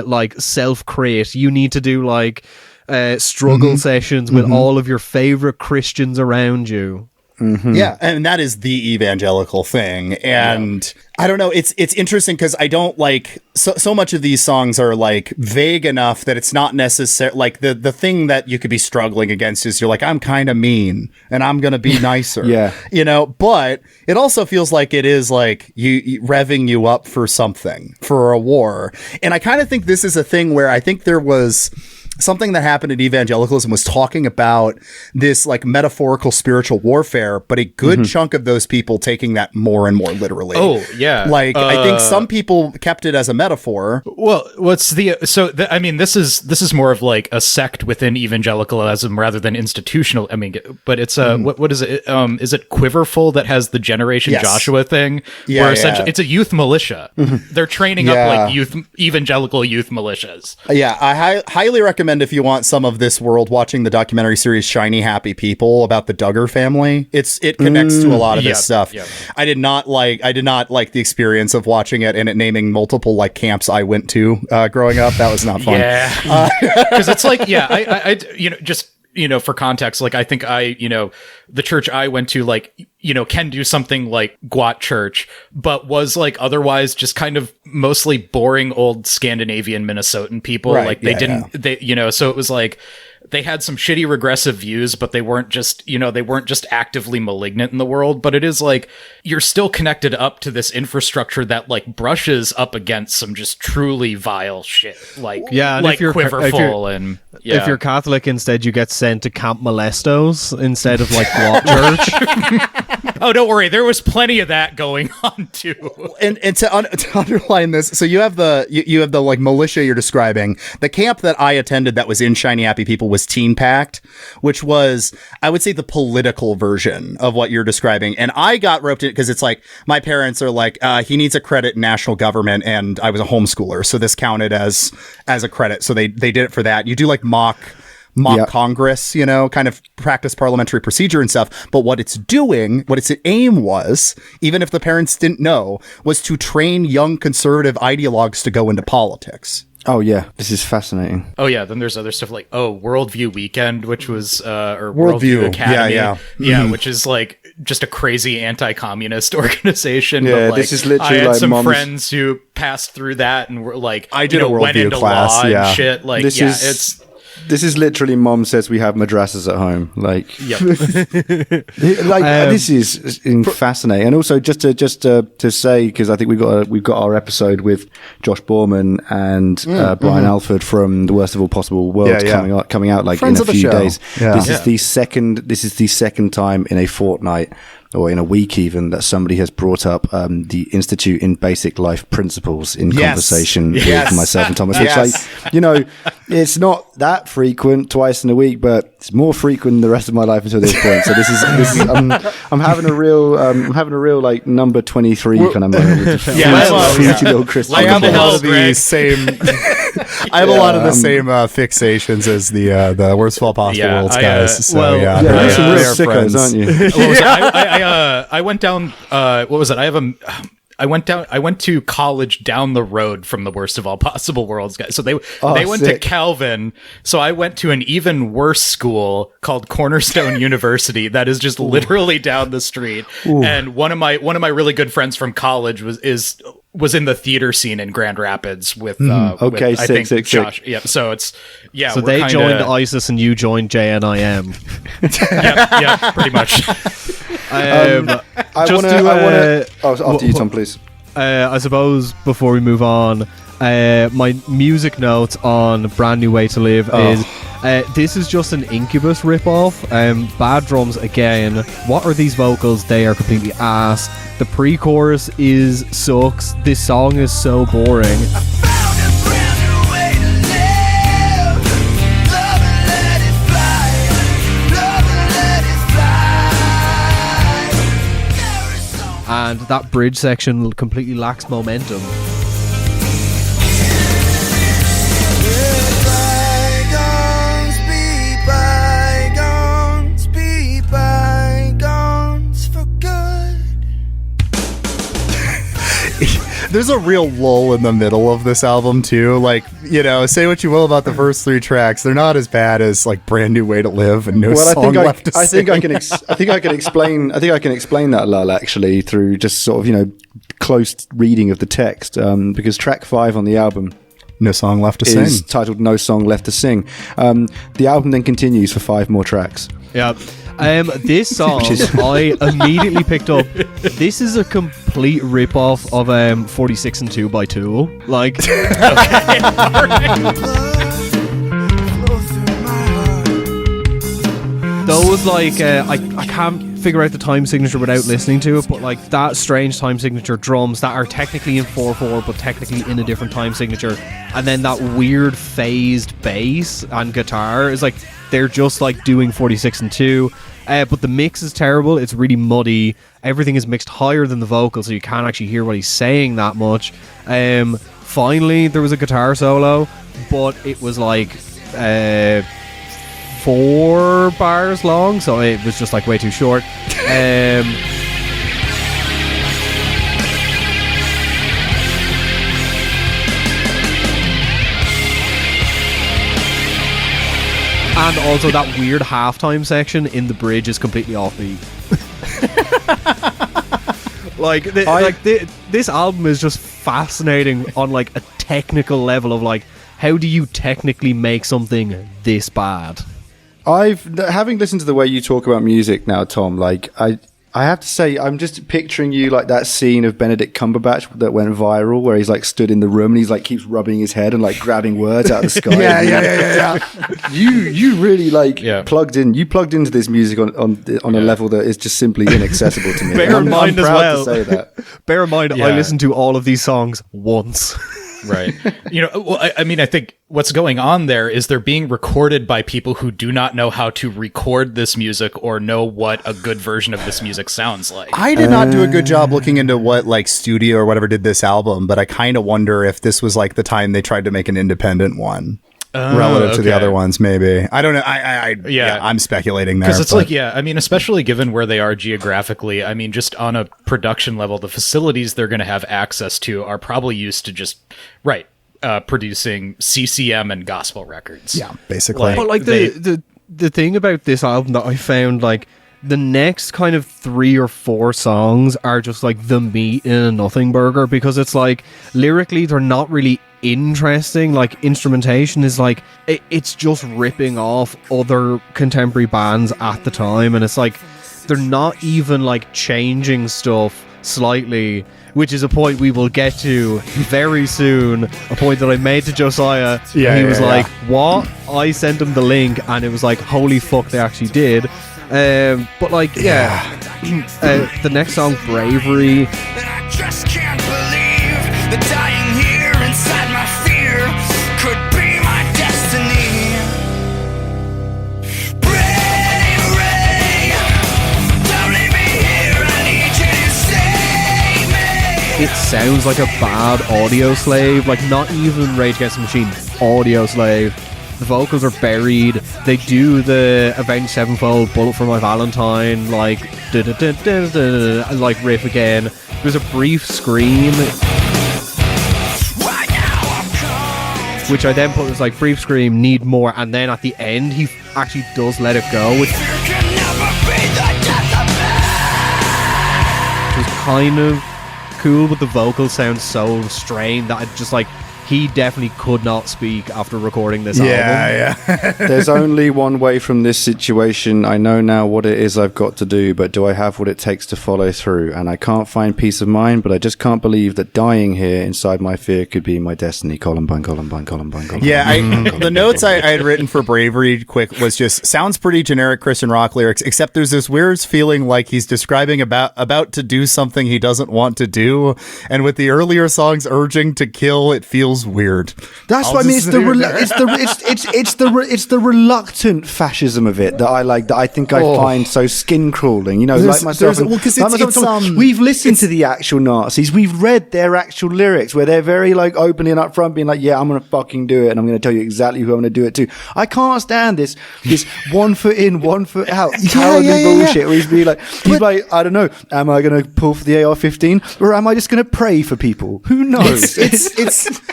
like self-crate, you need to do like struggle sessions with all of your favorite Christians around you. Yeah, and that is the evangelical thing. And I don't know, it's interesting because I don't like so much of these songs are like vague enough that it's not necessary. Like the thing that you could be struggling against is you're like, I'm kind of mean and I'm gonna be nicer. But it also feels like it is like you revving you up for something, for a war. And I kind of think this is a thing where I think there was something that happened in evangelicalism was talking about this like metaphorical spiritual warfare, but a good chunk of those people taking that more and more literally. Oh, yeah. Like, I think some people kept it as a metaphor. Well, I mean, this is more of like a sect within evangelicalism rather than institutional. I mean, but it's what is it? Is it Quiverful that has the Generation Joshua thing? Yeah, where essentially it's a youth militia. They're training up like evangelical youth militias. Yeah, I highly recommend if you want some of this world watching the documentary series Shiny Happy People about the Duggar family. It connects to a lot of this stuff. Yep. I did not like the experience of watching it and it naming multiple like camps I went to growing up. That was not fun. Yeah, because it's like I just for context, like I think the church I went to like can do something like GWOT church, but was like otherwise just kind of mostly boring old Scandinavian Minnesotan people. Right, like they so it was like they had some shitty regressive views, but they weren't just actively malignant in the world. But it is like you're still connected up to this infrastructure that like brushes up against some just truly vile shit. Like and like if you're Quiverful if you're Catholic, instead you get sent to Camp Molestos instead of like GWOT church. Oh, don't worry. There was plenty of that going on too. And to underline this, so you have the like militia you're describing. The camp that I attended that was in Shiny Happy People was Teen Pact, which was, I would say, the political version of what you're describing. And I got roped in because it's like my parents are like, he needs a credit in national government, and I was a homeschooler, so this counted as a credit. So they did it for that. You do like mock Congress, kind of practice parliamentary procedure and stuff. But what its aim was, even if the parents didn't know, was to train young conservative ideologues to go into politics. Oh yeah, this is fascinating. Oh yeah, then there's other stuff like Worldview Weekend, which was or Worldview Academy, which is like just a crazy anti-communist organization. Yeah, but, like, this is literally I had like some friends who passed through that and were like, I did a went Worldview into class, law and shit. Like, This is literally mom says we have madrasas at home. Like, this is fascinating. And also just to say, because I think we've got our episode with Josh Borman and Brian Alford from The Worst of All Possible Worlds coming out like Friends in a few days. Yeah. This is the second time in a fortnight or in a week even that somebody has brought up the Institute in Basic Life Principles in conversation with myself and Thomas. Which, like, it's not that frequent, twice in a week, but it's more frequent than the rest of my life until this point. So this is I'm having a real like number 23 kind of moment with the little Christian. I have a lot of the same. I have a lot of the same fixations as the Worst of All Possible Worlds guys. So you're some real sickos, aren't you? I went down. What was it? I went to college down the road from the Worst of All Possible Worlds guys. So they went to Calvin. So I went to an even worse school called Cornerstone University that is just literally down the street. Ooh. And one of my really good friends from college was in the theater scene in Grand Rapids with I think Josh. Yeah, so it's So they joined ISIS and you joined JNIM. yeah, pretty much. After you, Tom, please. I suppose before we move on, my music notes on Brand New Way to Live is this is just an Incubus ripoff. Bad drums again. What are these vocals? They are completely ass. The pre-chorus sucks. This song is so boring. And that bridge section completely lacks momentum. There's a real lull in the middle of this album too. Like, say what you will about the first three tracks, they're not as bad as like Brand New Way to Live and No Song Left to Sing. I think I can explain that lull actually through just sort of close reading of the text, because track 5 on the album, No Song Left to is Sing, titled No Song Left to Sing. The album then continues for 5 more tracks. Yeah. This song I immediately picked up. This is a complete rip-off of 46 and 2 by Tool. Like, those like I can't figure out the time signature without listening to it, but like that strange time signature drums that are technically in 4/4 but technically in a different time signature, and then that weird phased bass and guitar is like they're just like doing 46 and 2. But the mix is terrible. It's really muddy. Everything is mixed higher than the vocal, so you can't actually hear what he's saying that much. Finally, there was a guitar solo, but it was like 4 bars long, so it was just like way too short. And also that weird halftime section in the bridge is completely offbeat. This album is just fascinating on like a technical level of like, how do you technically make something this bad? Having listened to the way you talk about music now, Tom, like I have to say, I'm just picturing you like that scene of Benedict Cumberbatch that went viral, where he's like stood in the room and he's like keeps rubbing his head and like grabbing words out of the sky. yeah. You really like plugged in. You plugged into this music on a level that is just simply inaccessible to me. Bear in mind I'm as proud well. to say that. Bear in mind, I listened to all of these songs once. Right. I mean, I think what's going on there is they're being recorded by people who do not know how to record this music or know what a good version of this music sounds like. I did not do a good job looking into what like studio or whatever did this album, but I kind of wonder if this was like the time they tried to make an independent one. Relative to the other ones, maybe. I don't know. I'm speculating there. Because it's like, I mean, especially given where they are geographically, I mean, just on a production level, the facilities they're going to have access to are probably used to just, producing CCM and gospel records. Yeah, basically. But like the thing about this album that I found, like, the next kind of 3 or 4 songs are just like the meat in a nothing burger, because it's like lyrically they're not really interesting. Like instrumentation is like it's just ripping off other contemporary bands at the time, and it's like they're not even like changing stuff slightly, which is a point we will get to very soon, a point that I made to Josiah. He was like, what? I sent him the link and it was like, holy fuck, they actually did. But like, the next song, Bravery. And I just can't believe that dying here inside my fear could be my destiny. Bravery, don't leave me here, I need you to save me. It sounds like a bad Audio Slave, like not even Rage Against the Machine, Audio Slave. The vocals are buried. They do the Avenged Sevenfold, Bullet for My Valentine, like like riff again. There's a brief scream, which I then put as like brief scream, need more, and then at the end he actually does let it go, which was kind of cool, but the vocals sound so strained that it just like, he definitely could not speak after recording this album. There's only one way from this situation. I know now what it is I've got to do, but do I have what it takes to follow through? And I can't find peace of mind, but I just can't believe that dying here inside my fear could be my destiny. Columbine. Yeah, the notes I had written for Bravery quick was just, sounds pretty generic Christian rock lyrics, except there's this weird feeling like he's describing about to do something he doesn't want to do, and with the earlier songs urging to kill, it feels weird. That's what I mean. It's the reluctant fascism of it that I like. That I think I find so skin crawling. You know, like myself. We've listened to the actual Nazis. We've read their actual lyrics where they're very like openly and upfront, being like, "Yeah, I'm gonna fucking do it, and I'm gonna tell you exactly who I'm gonna do it to." I can't stand this 1 foot in, 1 foot out, cowardly bullshit. Where he's like, I don't know. Am I gonna pull for the AR-15 or am I just gonna pray for people? Who knows?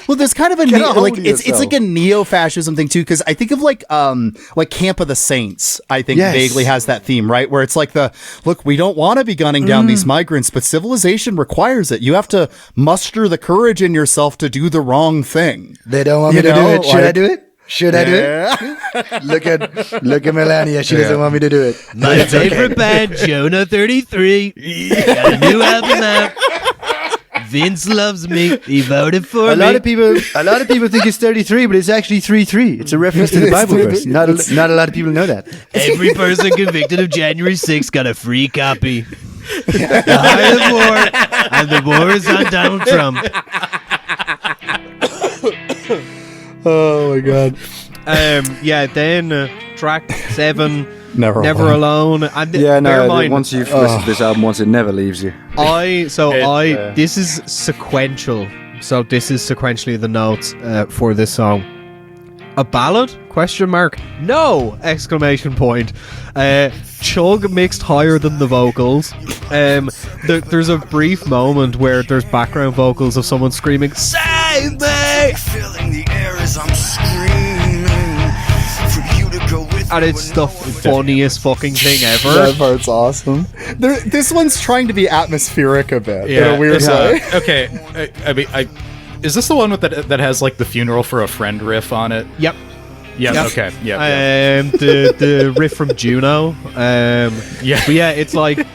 Well, there's kind of it's like a neo-fascism thing too, because I think of like Camp of the Saints. I think vaguely has that theme, right? Where it's like look, we don't want to be gunning down these migrants, but civilization requires it. You have to muster the courage in yourself to do the wrong thing. They don't want me to do it. Should I do it? Should I do it? Look at Melania. She doesn't want me to do it. My favorite band, Jonah 33. Got a new album out. Vince loves me. He voted for A me. lot of people think it's 33, but it's actually 3-3. It's a reference to the Bible verse. Not a lot of people know that. Every person convicted of January 6th got a free copy. The higher the war, and the war is on Donald Trump. Oh my god. Then track 7, Never Alone. And Yeah, bear in no. mind, Once you've listened to this album, once it never leaves you. this is sequential. So this is sequentially the notes for this song. A ballad? Question mark. No! Exclamation point. Chug mixed higher than the vocals. There's a brief moment where there's background vocals of someone screaming, "Save me!" Filling the air as I'm screaming for you to go with And me it's when the no one funniest fucking thing ever. That part's awesome. This one's trying to be atmospheric a bit in a weird way. Okay, is this the one with that has like the funeral for a friend riff on it? Yep. Yeah. Okay. Yeah. The riff from Juno. Yeah. But yeah, it's like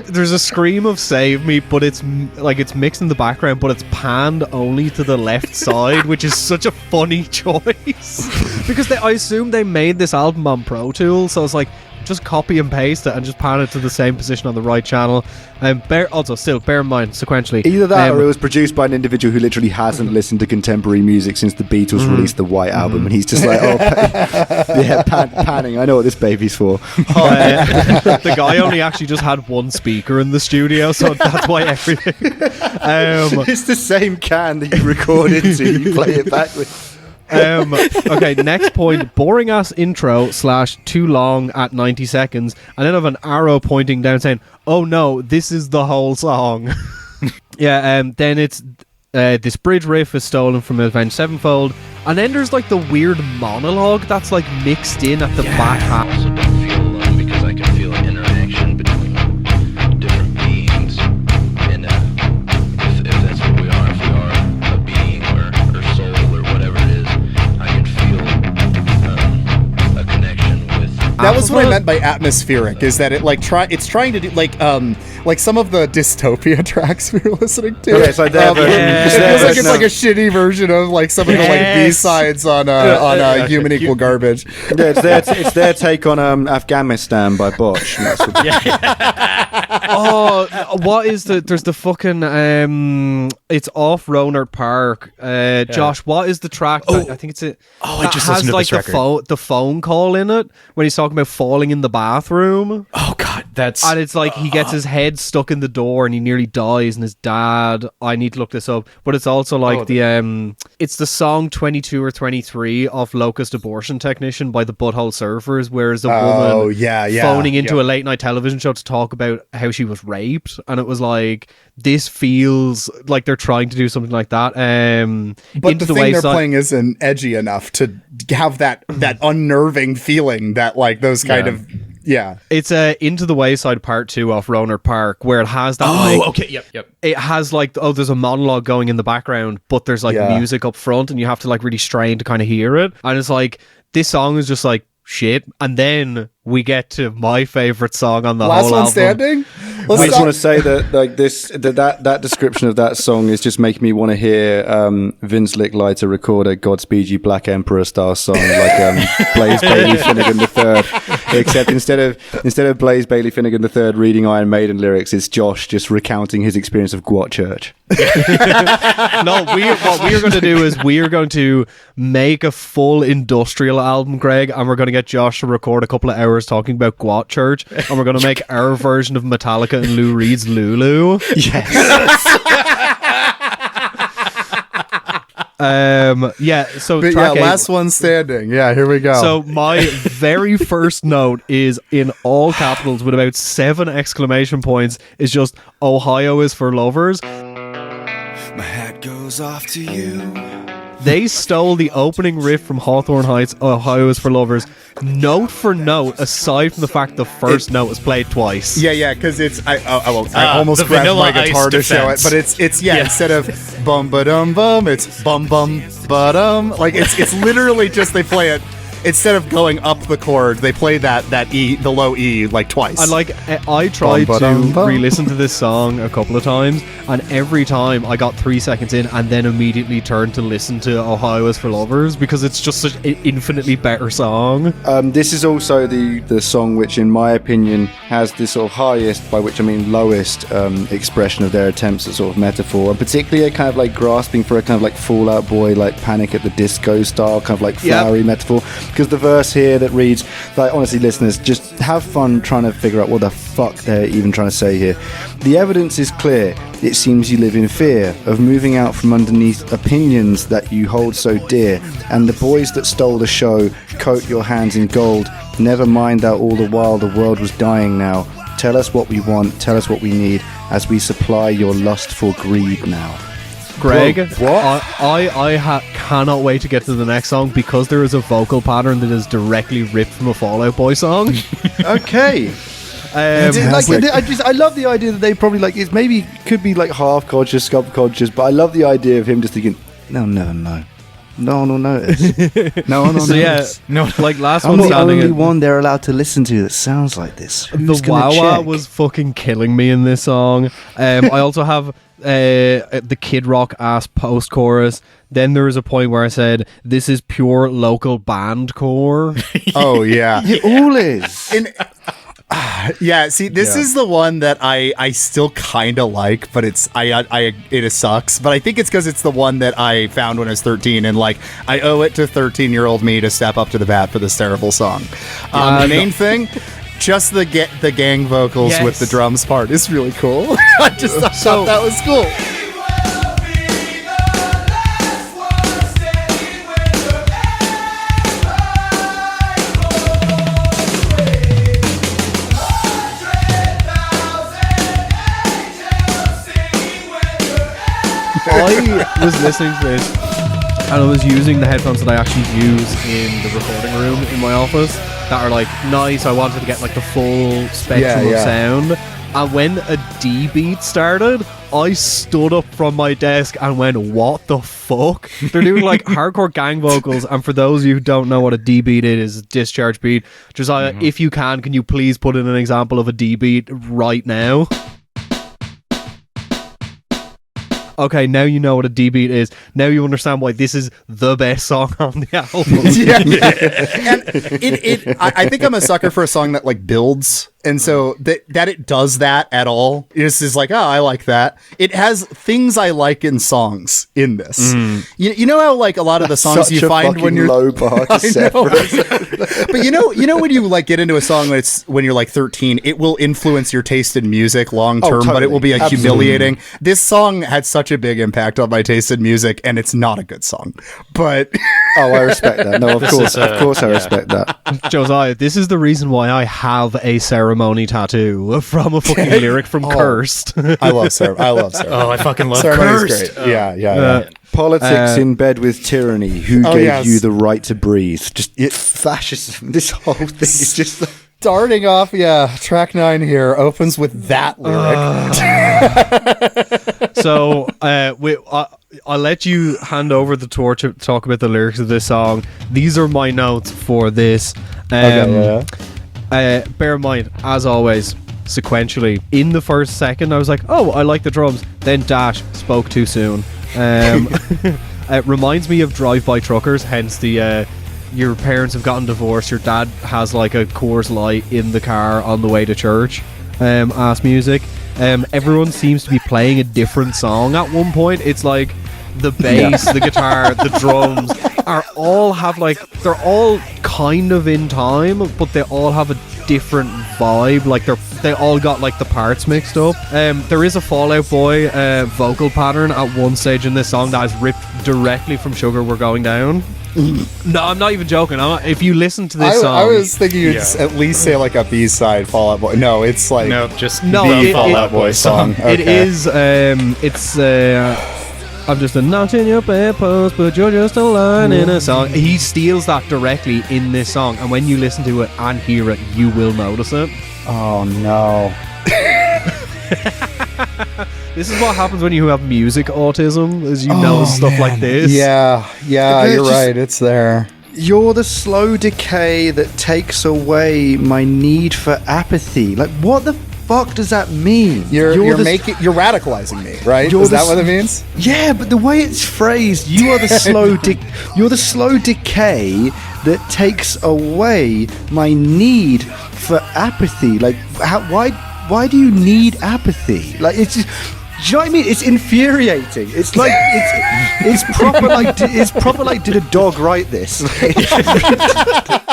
there's a scream of "Save Me," but it's mixed in the background, but it's panned only to the left side, which is such a funny choice because I assume they made this album on Pro Tools, so it's like just copy and paste it and just pan it to the same position on the right channel. Bear in mind sequentially. Either that or it was produced by an individual who literally hasn't listened to contemporary music since the Beatles released the White Album, and he's just like, panning. I know what this baby's for. The guy only actually just had one speaker in the studio, so that's why everything. It's the same can that you record into, you play it back with. Okay, next point. Boring ass intro / too long at 90 seconds, and then I have an arrow pointing down saying, "Oh no, this is the whole song." Then it's this bridge riff is stolen from Avenged Sevenfold, and then there's like the weird monologue that's like mixed in at the back half. Also don't feel alone because I can feel an interaction between different beings, and if that's what we are, if we are a being or soul or whatever it is, I can feel a connection with. That was what I meant by atmospheric. Is that it it's trying to do like some of the dystopia tracks we were listening to. Yeah, it's like they have it feels like it's like a shitty version of like some of the like B-sides on Human Equal Garbage. Yeah, it's their take on Afghanistan by Bosch. What is there's the fucking it's off Rohnert Park. Josh, what is the track I think it's it I just has listened to like this the phone call in it when he's talking about falling in the bathroom. Oh god, that's And it's like he gets his head stuck in the door and he nearly dies, and his dad, I need to look this up, but it's also like it's the song 22 or 23 of Locust Abortion Technician by the Butthole Surfers, where there's a woman phoning into a late night television show to talk about how she was raped, and it was like, this feels like they're trying to do something like that. But Into the thing they're playing isn't edgy enough to have that unnerving feeling that like those kind of. Yeah, it's Into the Wayside Part 2 off Rohnert Park, where it has that okay, yep. It has like, there's a monologue going in the background, but there's like music up front, and you have to like really strain to kind of hear it. And it's like, this song is just like shit, and then we get to my favorite song on the Last whole One album. Standing. I just want to say that like that description of that song is just making me want to hear Vince Licklighter record a Godspeed You Black Emperor style song like Blaze Bailey Finnegan III, except instead of Blaze Bailey Finnegan III reading Iron Maiden lyrics, it's Josh just recounting his experience of GWOT Church. No, what we are going to do is we are going to make a full industrial album, Greg, and we're going to get Josh to record a couple of hours talking about GWOT Church, and we're going to make our version of Metallica and Lou Reed's Lulu. Yes. So But track 8, Last One Standing. Yeah, here we go. So my very first note is in all capitals with about 7 exclamation points. Is just Ohio is for lovers. My hat goes off to you. They stole the opening riff from Hawthorne Heights, Ohio is for lovers, note for note, aside from the fact the first note was played twice. Yeah, because it's I almost the grabbed Vanilla my guitar Ice to show it, defense. but it's instead of bum ba dum bum, it's bum bum ba dum. Like it's literally just they play it. instead of going up the chord, they played that E, the low E, like twice. And like, I tried to re-listen to this song a couple of times, and every time I got 3 seconds in and then immediately turned to listen to Ohio is for Lovers, because it's just such an infinitely better song. This is also the song which, in my opinion, has the sort of highest, by which I mean lowest, expression of their attempts at sort of metaphor, and particularly a kind of like grasping for a kind of like Fall Out Boy, like Panic at the Disco style, kind of like flowery metaphor. Because the verse here that reads, like, honestly, listeners, just have fun trying to figure out what the fuck they're even trying to say here. The evidence is clear. It seems you live in fear of moving out from underneath opinions that you hold so dear, and the boys that stole the show coat your hands in gold. Never mind that all the while the world was dying now. Tell us what we want, tell us what we need, as we supply your lustful greed now. Greg, Whoa, what? I cannot wait to get to the next song, because there is a vocal pattern that is directly ripped from a Fall Out Boy song. Okay. I love the idea that they probably like it. Maybe could be like half conscious, subconscious, but I love the idea of him just thinking, "They'll never know. No one will notice. No one will So notice." no, like last I'm one the sounding. only one they're allowed to listen to that sounds like this. The Who's gonna wah-wah check? was fucking killing me in this song. I also have the Kid Rock ass post chorus. Then there was a point where I said, "This is pure local band core." Oh yeah. It all is. And yeah, see, this is the one that I still kind of like, but it sucks. But I think it's because it's the one that I found when I was 13, and like I owe it to 13-year-old me to step up to the bat for this terrible song. The main thing, just the gang vocals with the drums part is really cool. I just thought that was cool. I was listening to this, and I was using the headphones that I actually use in the recording room in my office that are like nice. I wanted to get like the full spectrum of sound. And when a D beat started, I stood up from my desk and went, "What the fuck?" They're doing like hardcore gang vocals, and for those of you who don't know what a D beat is a discharge beat. Josiah, if you can you please put in an example of a D beat right now? Okay, now you know what a D beat is. Now you understand why this is the best song on the album. And I think I'm a sucker for a song that like builds, and so that it does that at all. This is like, oh, I like that. It has things I like in songs in this. You know how like a lot of the songs you find when you're low bar to set for us. But you know when you like get into a song when you're like 13, it will influence your taste in music long term, but it will be like humiliating. This song had such a big impact on my taste in music, and it's not a good song. But Oh, I respect that. No, of course I respect that. Josiah, this is the reason why I have a ceremony tattoo from a fucking lyric from Cursed. I love Sarah. Oh, I fucking love Ceremony's Cursed. great. Yeah. Politics in bed with tyranny. Who gave you the right to breathe? Just fascism. This whole thing is just like, Starting off, track 9 here opens with that lyric. So I'll let you hand over the torch to talk about the lyrics of this song. These are my notes for this. Bear in mind, as always, sequentially, in the first second, I was like, oh, I like the drums. Then Dash spoke too soon. It reminds me of Drive-By Truckers, hence the... your parents have gotten divorced, your dad has like a Coors Light in the car on the way to church, ass music. Everyone seems to be playing a different song at one point. It's like the bass, the guitar, the drums are all have like, they're all kind of in time, but they all have a different vibe. Like they all got like the parts mixed up. There is a Fall Out Boy vocal pattern at one stage in this song that is ripped directly from Sugar We're Going Down. No, I'm not even joking. If you listen to this song, I was thinking you'd at least say like a B-side Fall Out Boy. No, it's like just the Fall Out Boy song. Okay. It is. It's. I'm just a notch in your bedpost, but you're just a line in a song. He steals that directly in this song, and when you listen to it and hear it, you will notice it. Oh no. This is what happens when you have music autism, is you notice stuff like this. Yeah, you're right. It's there. You're the slow decay that takes away my need for apathy. Like, what the fuck does that mean? You're radicalizing me, right? Is that what it means? Yeah, but the way it's phrased, you are the you're the slow decay that takes away my need for apathy. Like, why do you need apathy? Like, it's just, do you know what I mean? It's infuriating. It's like it's proper like did a dog write this?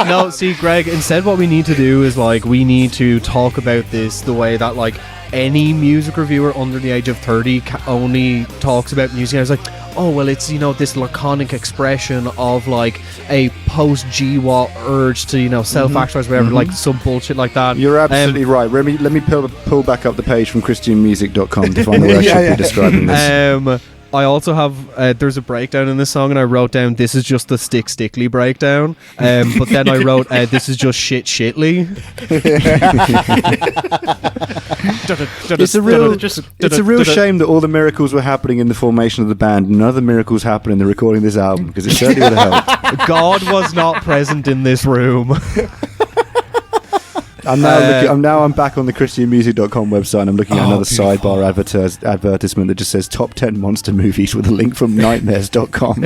No, see, Greg, instead what we need to do is like we need to talk about this the way that like any music reviewer under the age of 30 only talks about music. I was like, oh well, it's, you know, this laconic expression of like a post GWOT urge to, you know, self-actualize, whatever, like some bullshit like that. You're absolutely right. Let me pull back up the page from christianmusic.com to find the way I should be describing this. I also have there's a breakdown in this song, and I wrote down this is just the Stickly breakdown, but then I wrote this is just shitly. It's a real shame that all the miracles were happening in the formation of the band. None of the miracles happened in the recording of this album, because it certainly would have helped. God was not present in this room. I'm back on the christianmusic.com website, and I'm looking at another sidebar advertisement that just says top 10 monster movies with a link from nightmares.com.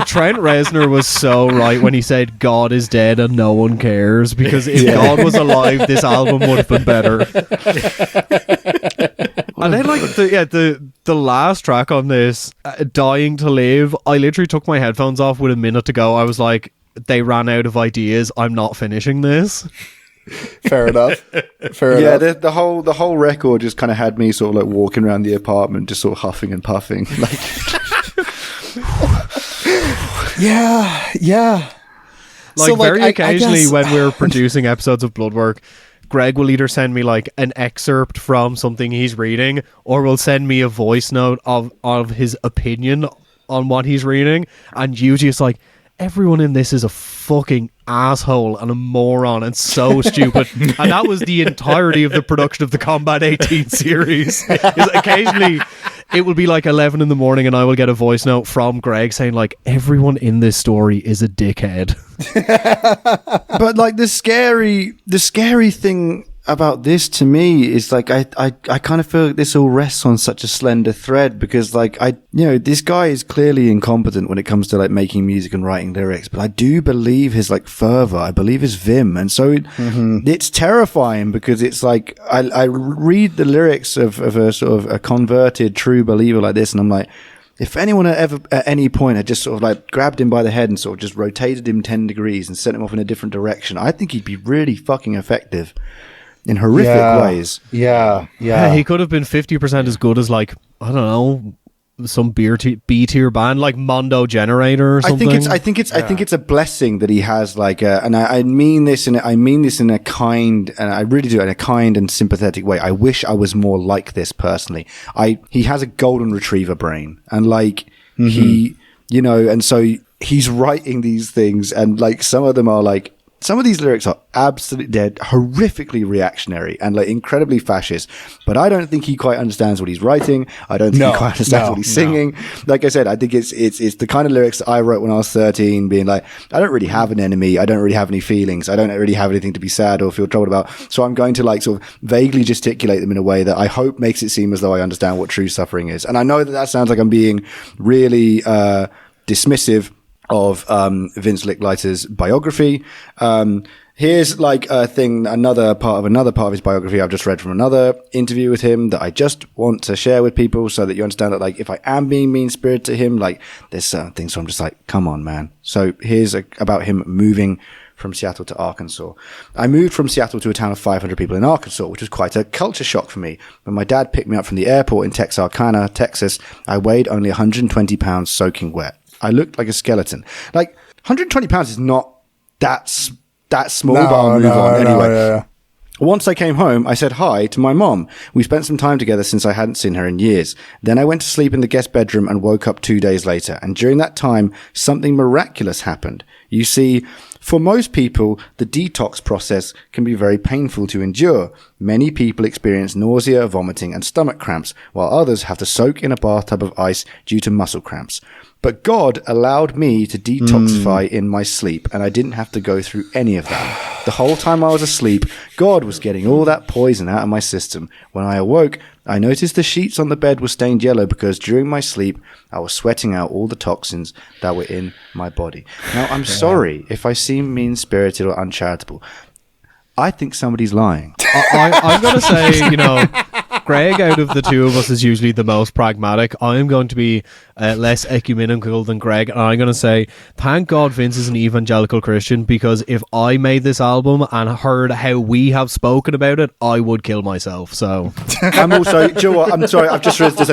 Trent Reznor was so right when he said God is dead and no one cares, because if God was alive, this album would have been better. And then like the last track on this, Dying to Live, I literally took my headphones off with a minute to go. I was like, they ran out of ideas. I'm not finishing this. Fair enough. Yeah, the whole record just kind of had me sort of like walking around the apartment, just sort of huffing and puffing. Like, yeah. Like, so, very occasionally when we're producing episodes of Bloodwork, Greg will either send me like an excerpt from something he's reading, or will send me a voice note of his opinion on what he's reading, and usually it's like, everyone in this is a fucking asshole and a moron and so stupid. And that was the entirety of the production of the Combat 18 series. Occasionally it will be like 11 in the morning and I will get a voice note from Greg saying like, everyone in this story is a dickhead. But like the scary thing about this to me is like I kind of feel like this all rests on such a slender thread, because like this guy is clearly incompetent when it comes to like making music and writing lyrics, but I do believe his like fervor, I believe his vim, and so it's terrifying, because it's like I read the lyrics of a sort of a converted true believer like this, and I'm like, if anyone had ever at any point had just sort of like grabbed him by the head and sort of just rotated him 10 degrees and sent him off in a different direction, I think he'd be really fucking effective in horrific ways. Yeah. He could have been 50% as good as like, I don't know, some B-tier band like Mondo Generator or something. I think it's a blessing that he has like and I mean this in a kind, and I really do, in a kind and sympathetic way. I wish I was more like this personally. He has a golden retriever brain, and like he, and so he's writing these things, and like some of them are like, some of these lyrics are absolutely dead, horrifically reactionary and like incredibly fascist, but I don't think he quite understands what he's writing. I don't think he quite understands what he's singing. Like I said, I think it's the kind of lyrics that I wrote when I was 13, being like, I don't really have an enemy. I don't really have any feelings. I don't really have anything to be sad or feel troubled about. So I'm going to like sort of vaguely gesticulate them in a way that I hope makes it seem as though I understand what true suffering is. And I know that sounds like I'm being really dismissive of Vince Licklighter's biography. Here's like another part of his biography I've just read from another interview with him that I just want to share with people, so that you understand that like if I am being mean-spirited to him, like there's certain things where I'm just like, come on, man. So here's about him moving from Seattle to Arkansas. I moved from Seattle to a town of 500 people in Arkansas, which was quite a culture shock for me. When my dad picked me up from the airport in Texarkana, Texas, I weighed only 120 pounds soaking wet. I looked like a skeleton. Like 120 pounds is not that small, but I'll move on anyway. No. Once I came home, I said hi to my mom. We spent some time together since I hadn't seen her in years. Then I went to sleep in the guest bedroom and woke up 2 days later. And during that time, something miraculous happened. You see, For most people, the detox process can be very painful to endure. Many people experience nausea, vomiting, and stomach cramps, while others have to soak in a bathtub of ice due to muscle cramps. But God allowed me to detoxify in my sleep, and I didn't have to go through any of that. The whole time I was asleep, God was getting all that poison out of my system. When I awoke, I noticed the sheets on the bed were stained yellow because during my sleep, I was sweating out all the toxins that were in my body. Now, I'm sorry if I seem mean-spirited or uncharitable. I think somebody's lying. I'm going to say, Greg out of the two of us is usually the most pragmatic. I'm going to be less ecumenical than Greg, and I'm going to say, thank God Vince is an evangelical Christian, because if I made this album and heard how we have spoken about it, I would kill myself. So I'm also, do you know what? I'm sorry, I've just realized this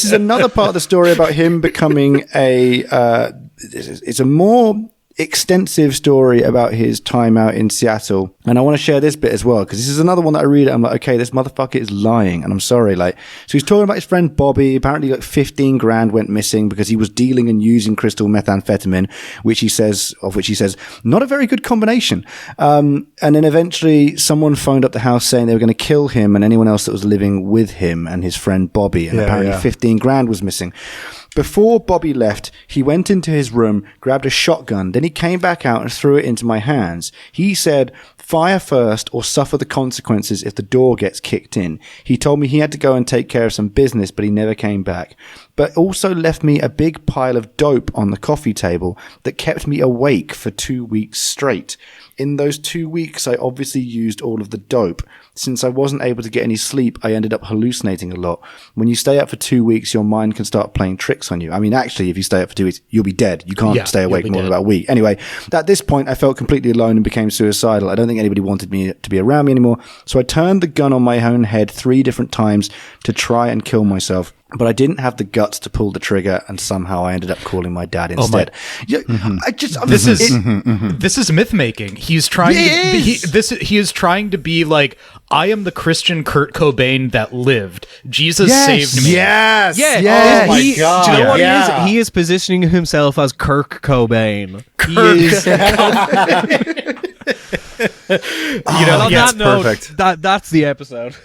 is another part of the story about him becoming it's a more extensive story about his time out in Seattle, and I want to share this bit as well, because this is another one that I read it, I'm like, okay, this motherfucker is lying, and I'm sorry. So he's talking about his friend Bobby. Apparently 15 grand went missing because he was dealing and using crystal methamphetamine, which he says not a very good combination. And then eventually someone phoned up the house saying they were going to kill him and anyone else that was living with him and his friend Bobby, and apparently 15 grand was missing. Before Bobby left, he went into his room, grabbed a shotgun, then he came back out and threw it into my hands. He said, fire first or suffer the consequences if the door gets kicked in. He told me he had to go and take care of some business, but he never came back. But also left me a big pile of dope on the coffee table that kept me awake for 2 weeks straight. In those 2 weeks, I obviously used all of the dope. Since I wasn't able to get any sleep, I ended up hallucinating a lot. When you stay up for 2 weeks, your mind can start playing tricks on you. I mean, actually, if you stay up for 2 weeks, you'll be dead. You can't stay awake more than about a week. Anyway, at this point, I felt completely alone and became suicidal. I don't think anybody wanted me to be around me anymore. So I turned the gun on my own head 3 different times to try and kill myself. But I didn't have the guts to pull the trigger, and somehow I ended up calling my dad instead. This is myth making. He's trying. He is trying to be like, I am the Christian Kurt Cobain that lived. Jesus saved me. Yes. Oh my God. Do you know what he is? He is positioning himself as Kirk Cobain. Perfect. That's the episode.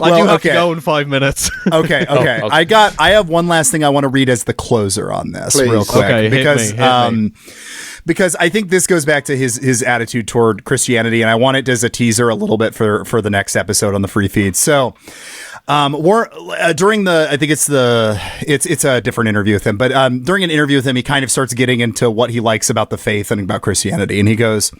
I do have to go in 5 minutes. Okay. I have one last thing I want to read as the closer on this, real quick, Okay, hit me. because I think this goes back to his attitude toward Christianity, and I want it as a teaser a little bit for the next episode on the free feed. So, during I think it's a different interview with him, but during an interview with him, he kind of starts getting into what he likes about the faith and about Christianity, and he goes,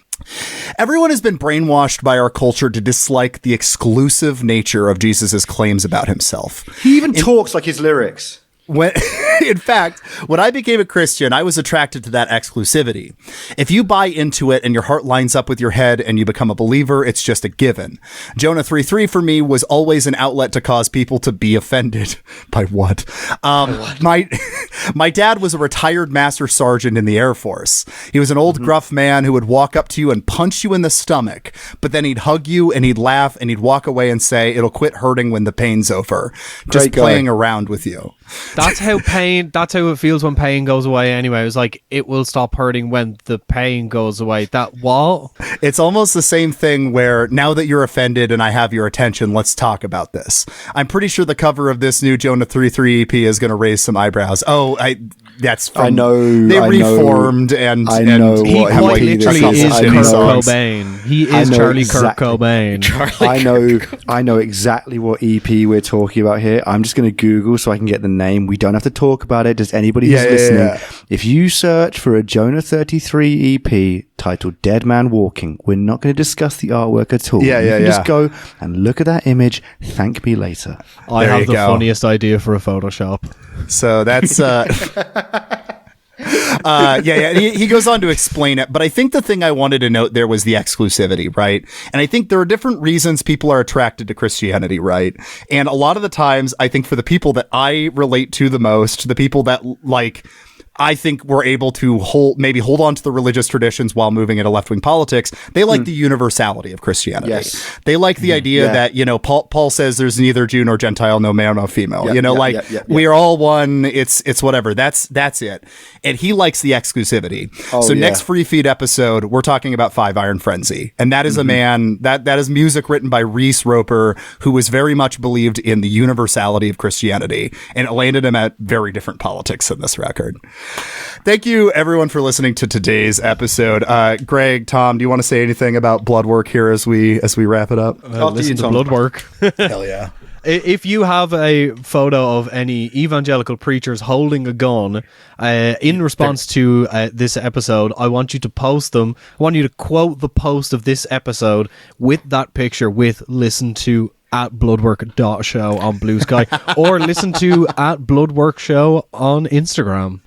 everyone has been brainwashed by our culture to dislike the exclusive nature of Jesus's claims about himself. He even talks like his lyrics. In fact, when I became a Christian, I was attracted to that exclusivity. If you buy into it and your heart lines up with your head and you become a believer, it's just a given. Jonah 3:3 for me was always an outlet to cause people to be offended. By what? My dad was a retired master sergeant in the Air Force. He was an old gruff man who would walk up to you and punch you in the stomach, but then he'd hug you and he'd laugh and he'd walk away and say, it'll quit hurting when the pain's over. Just playing around with you. That's how it feels when pain goes away anyway. It was like, it will stop hurting when the pain goes away. That what? It's almost the same thing where now that you're offended and I have your attention, let's talk about this. I'm pretty sure the cover of this new Jonah 3:3 EP is going to raise some eyebrows. That's from, I know. They reformed and I know. He what quite literally is Kurt songs. Cobain. He is Charlie Kurt Cobain. I know exactly what EP we're talking about here. I'm just going to Google so I can get the name. We don't have to talk about it. Does anybody who's listening? If you search for a Jonah 33 EP titled Dead Man Walking, we're not going to discuss the artwork at all. Just go and look at that image. Thank me later. I have the funniest idea for a Photoshop. So that's he goes on to explain it, but I think the thing I wanted to note there was the exclusivity, right? And I think there are different reasons people are attracted to Christianity, right? And a lot of the times, I think for the people that I relate to the most, the people that like I think were able to hold on to the religious traditions while moving into left-wing politics. They like the universality of Christianity. Yes. They like the idea that, Paul says there's neither Jew nor Gentile, no male, no female. We are all one. It's whatever. That's it. And he likes the exclusivity. Next free feed episode, we're talking about Five Iron Frenzy. And that is a man, that is music written by Reese Roper, who was very much believed in the universality of Christianity. And it landed him at very different politics in this record. Thank you, everyone, for listening to today's episode. Greg, Tom, do you want to say anything about blood work here as we wrap it up? Listen to blood work. Hell yeah. If you have a photo of any evangelical preachers holding a gun in response to this episode, I want you to post them. I want you to quote the post of this episode with that picture with "listen to" at bloodwork.show on Blue Sky, or listen to at Bloodwork Show on Instagram.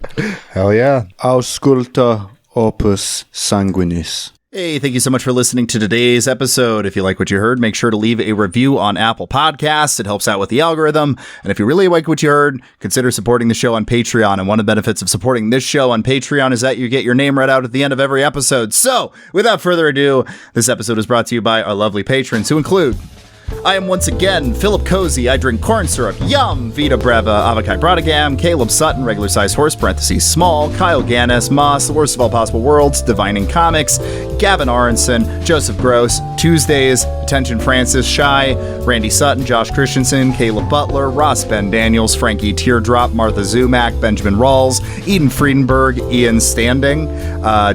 Hell yeah. Ausculta opus sanguinis. Hey, thank you so much for listening to today's episode. If you like what you heard, make sure to leave a review on Apple Podcasts. It helps out with the algorithm. And if you really like what you heard, consider supporting the show on Patreon. And one of the benefits of supporting this show on Patreon is that you get your name read out at the end of every episode. So, without further ado, this episode is brought to you by our lovely patrons, who include... I am once again Philip Cozy. I drink corn syrup. Yum! Vita Breva, Avakai Brodagam, Caleb Sutton, regular size horse, parentheses small, Kyle Gannis, Moss, The Worst of All Possible Worlds, Divining Comics, Gavin Aronson, Joseph Gross, Tuesdays, Attention Francis, Shy, Randy Sutton, Josh Christensen, Caleb Butler, Ross Ben Daniels, Frankie Teardrop, Martha Zumak, Benjamin Rawls, Eden Friedenberg, Ian Standing,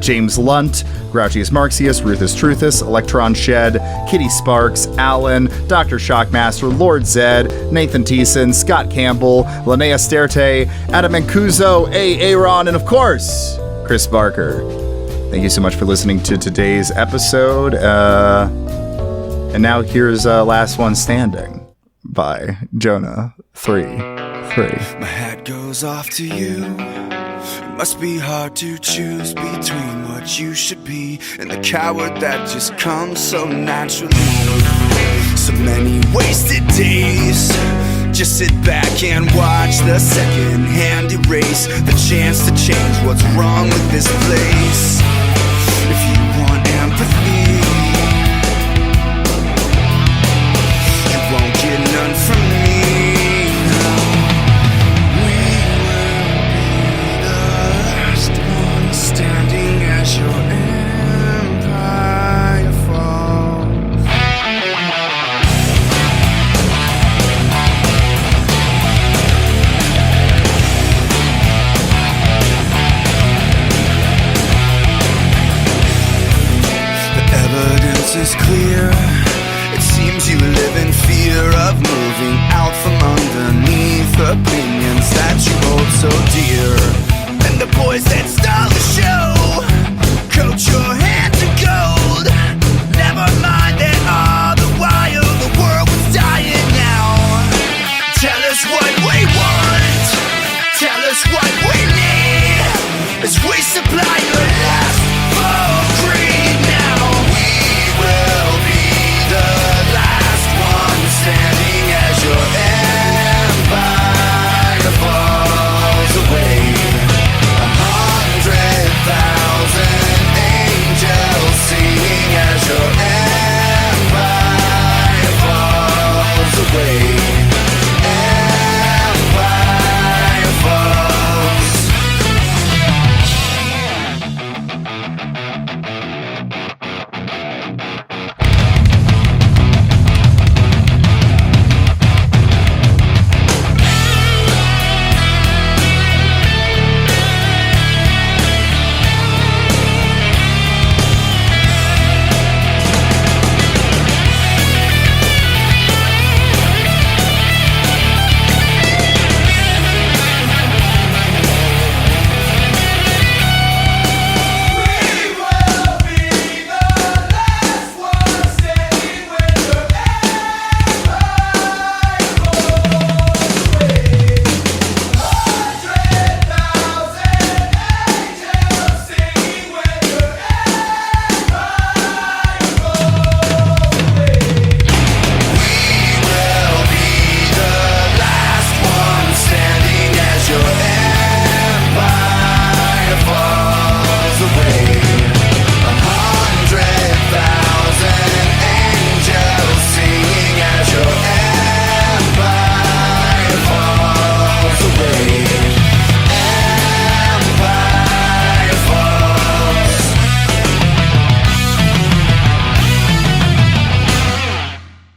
James Lunt, Grouchius Marxius, Ruthus Truthus, Electron Shed, Kitty Sparks, Alan, Dr. Shockmaster, Lord Zed, Nathan Thiessen, Scott Campbell, Linnea Sterte, Adam Mancuso, Aaron, and of course, Chris Barker. Thank you so much for listening to today's episode. And now here's Last One Standing by Jonah 3-3. My hat goes off to you. It must be hard to choose between what you should be and the coward that just comes so naturally. So many wasted days. Just sit back and watch the second-hand erase the chance to change what's wrong with this place. If you want empathy, you won't get none from me. We will be the last one standing as your empire falls. The evidence is clear. It seems you live in fear of moving out from underneath opinions that you hold so dear. And the boys that stole the show coat your hand to gold. Never mind that all the while the world was dying now. Tell us what we want. Tell us what we need as we supply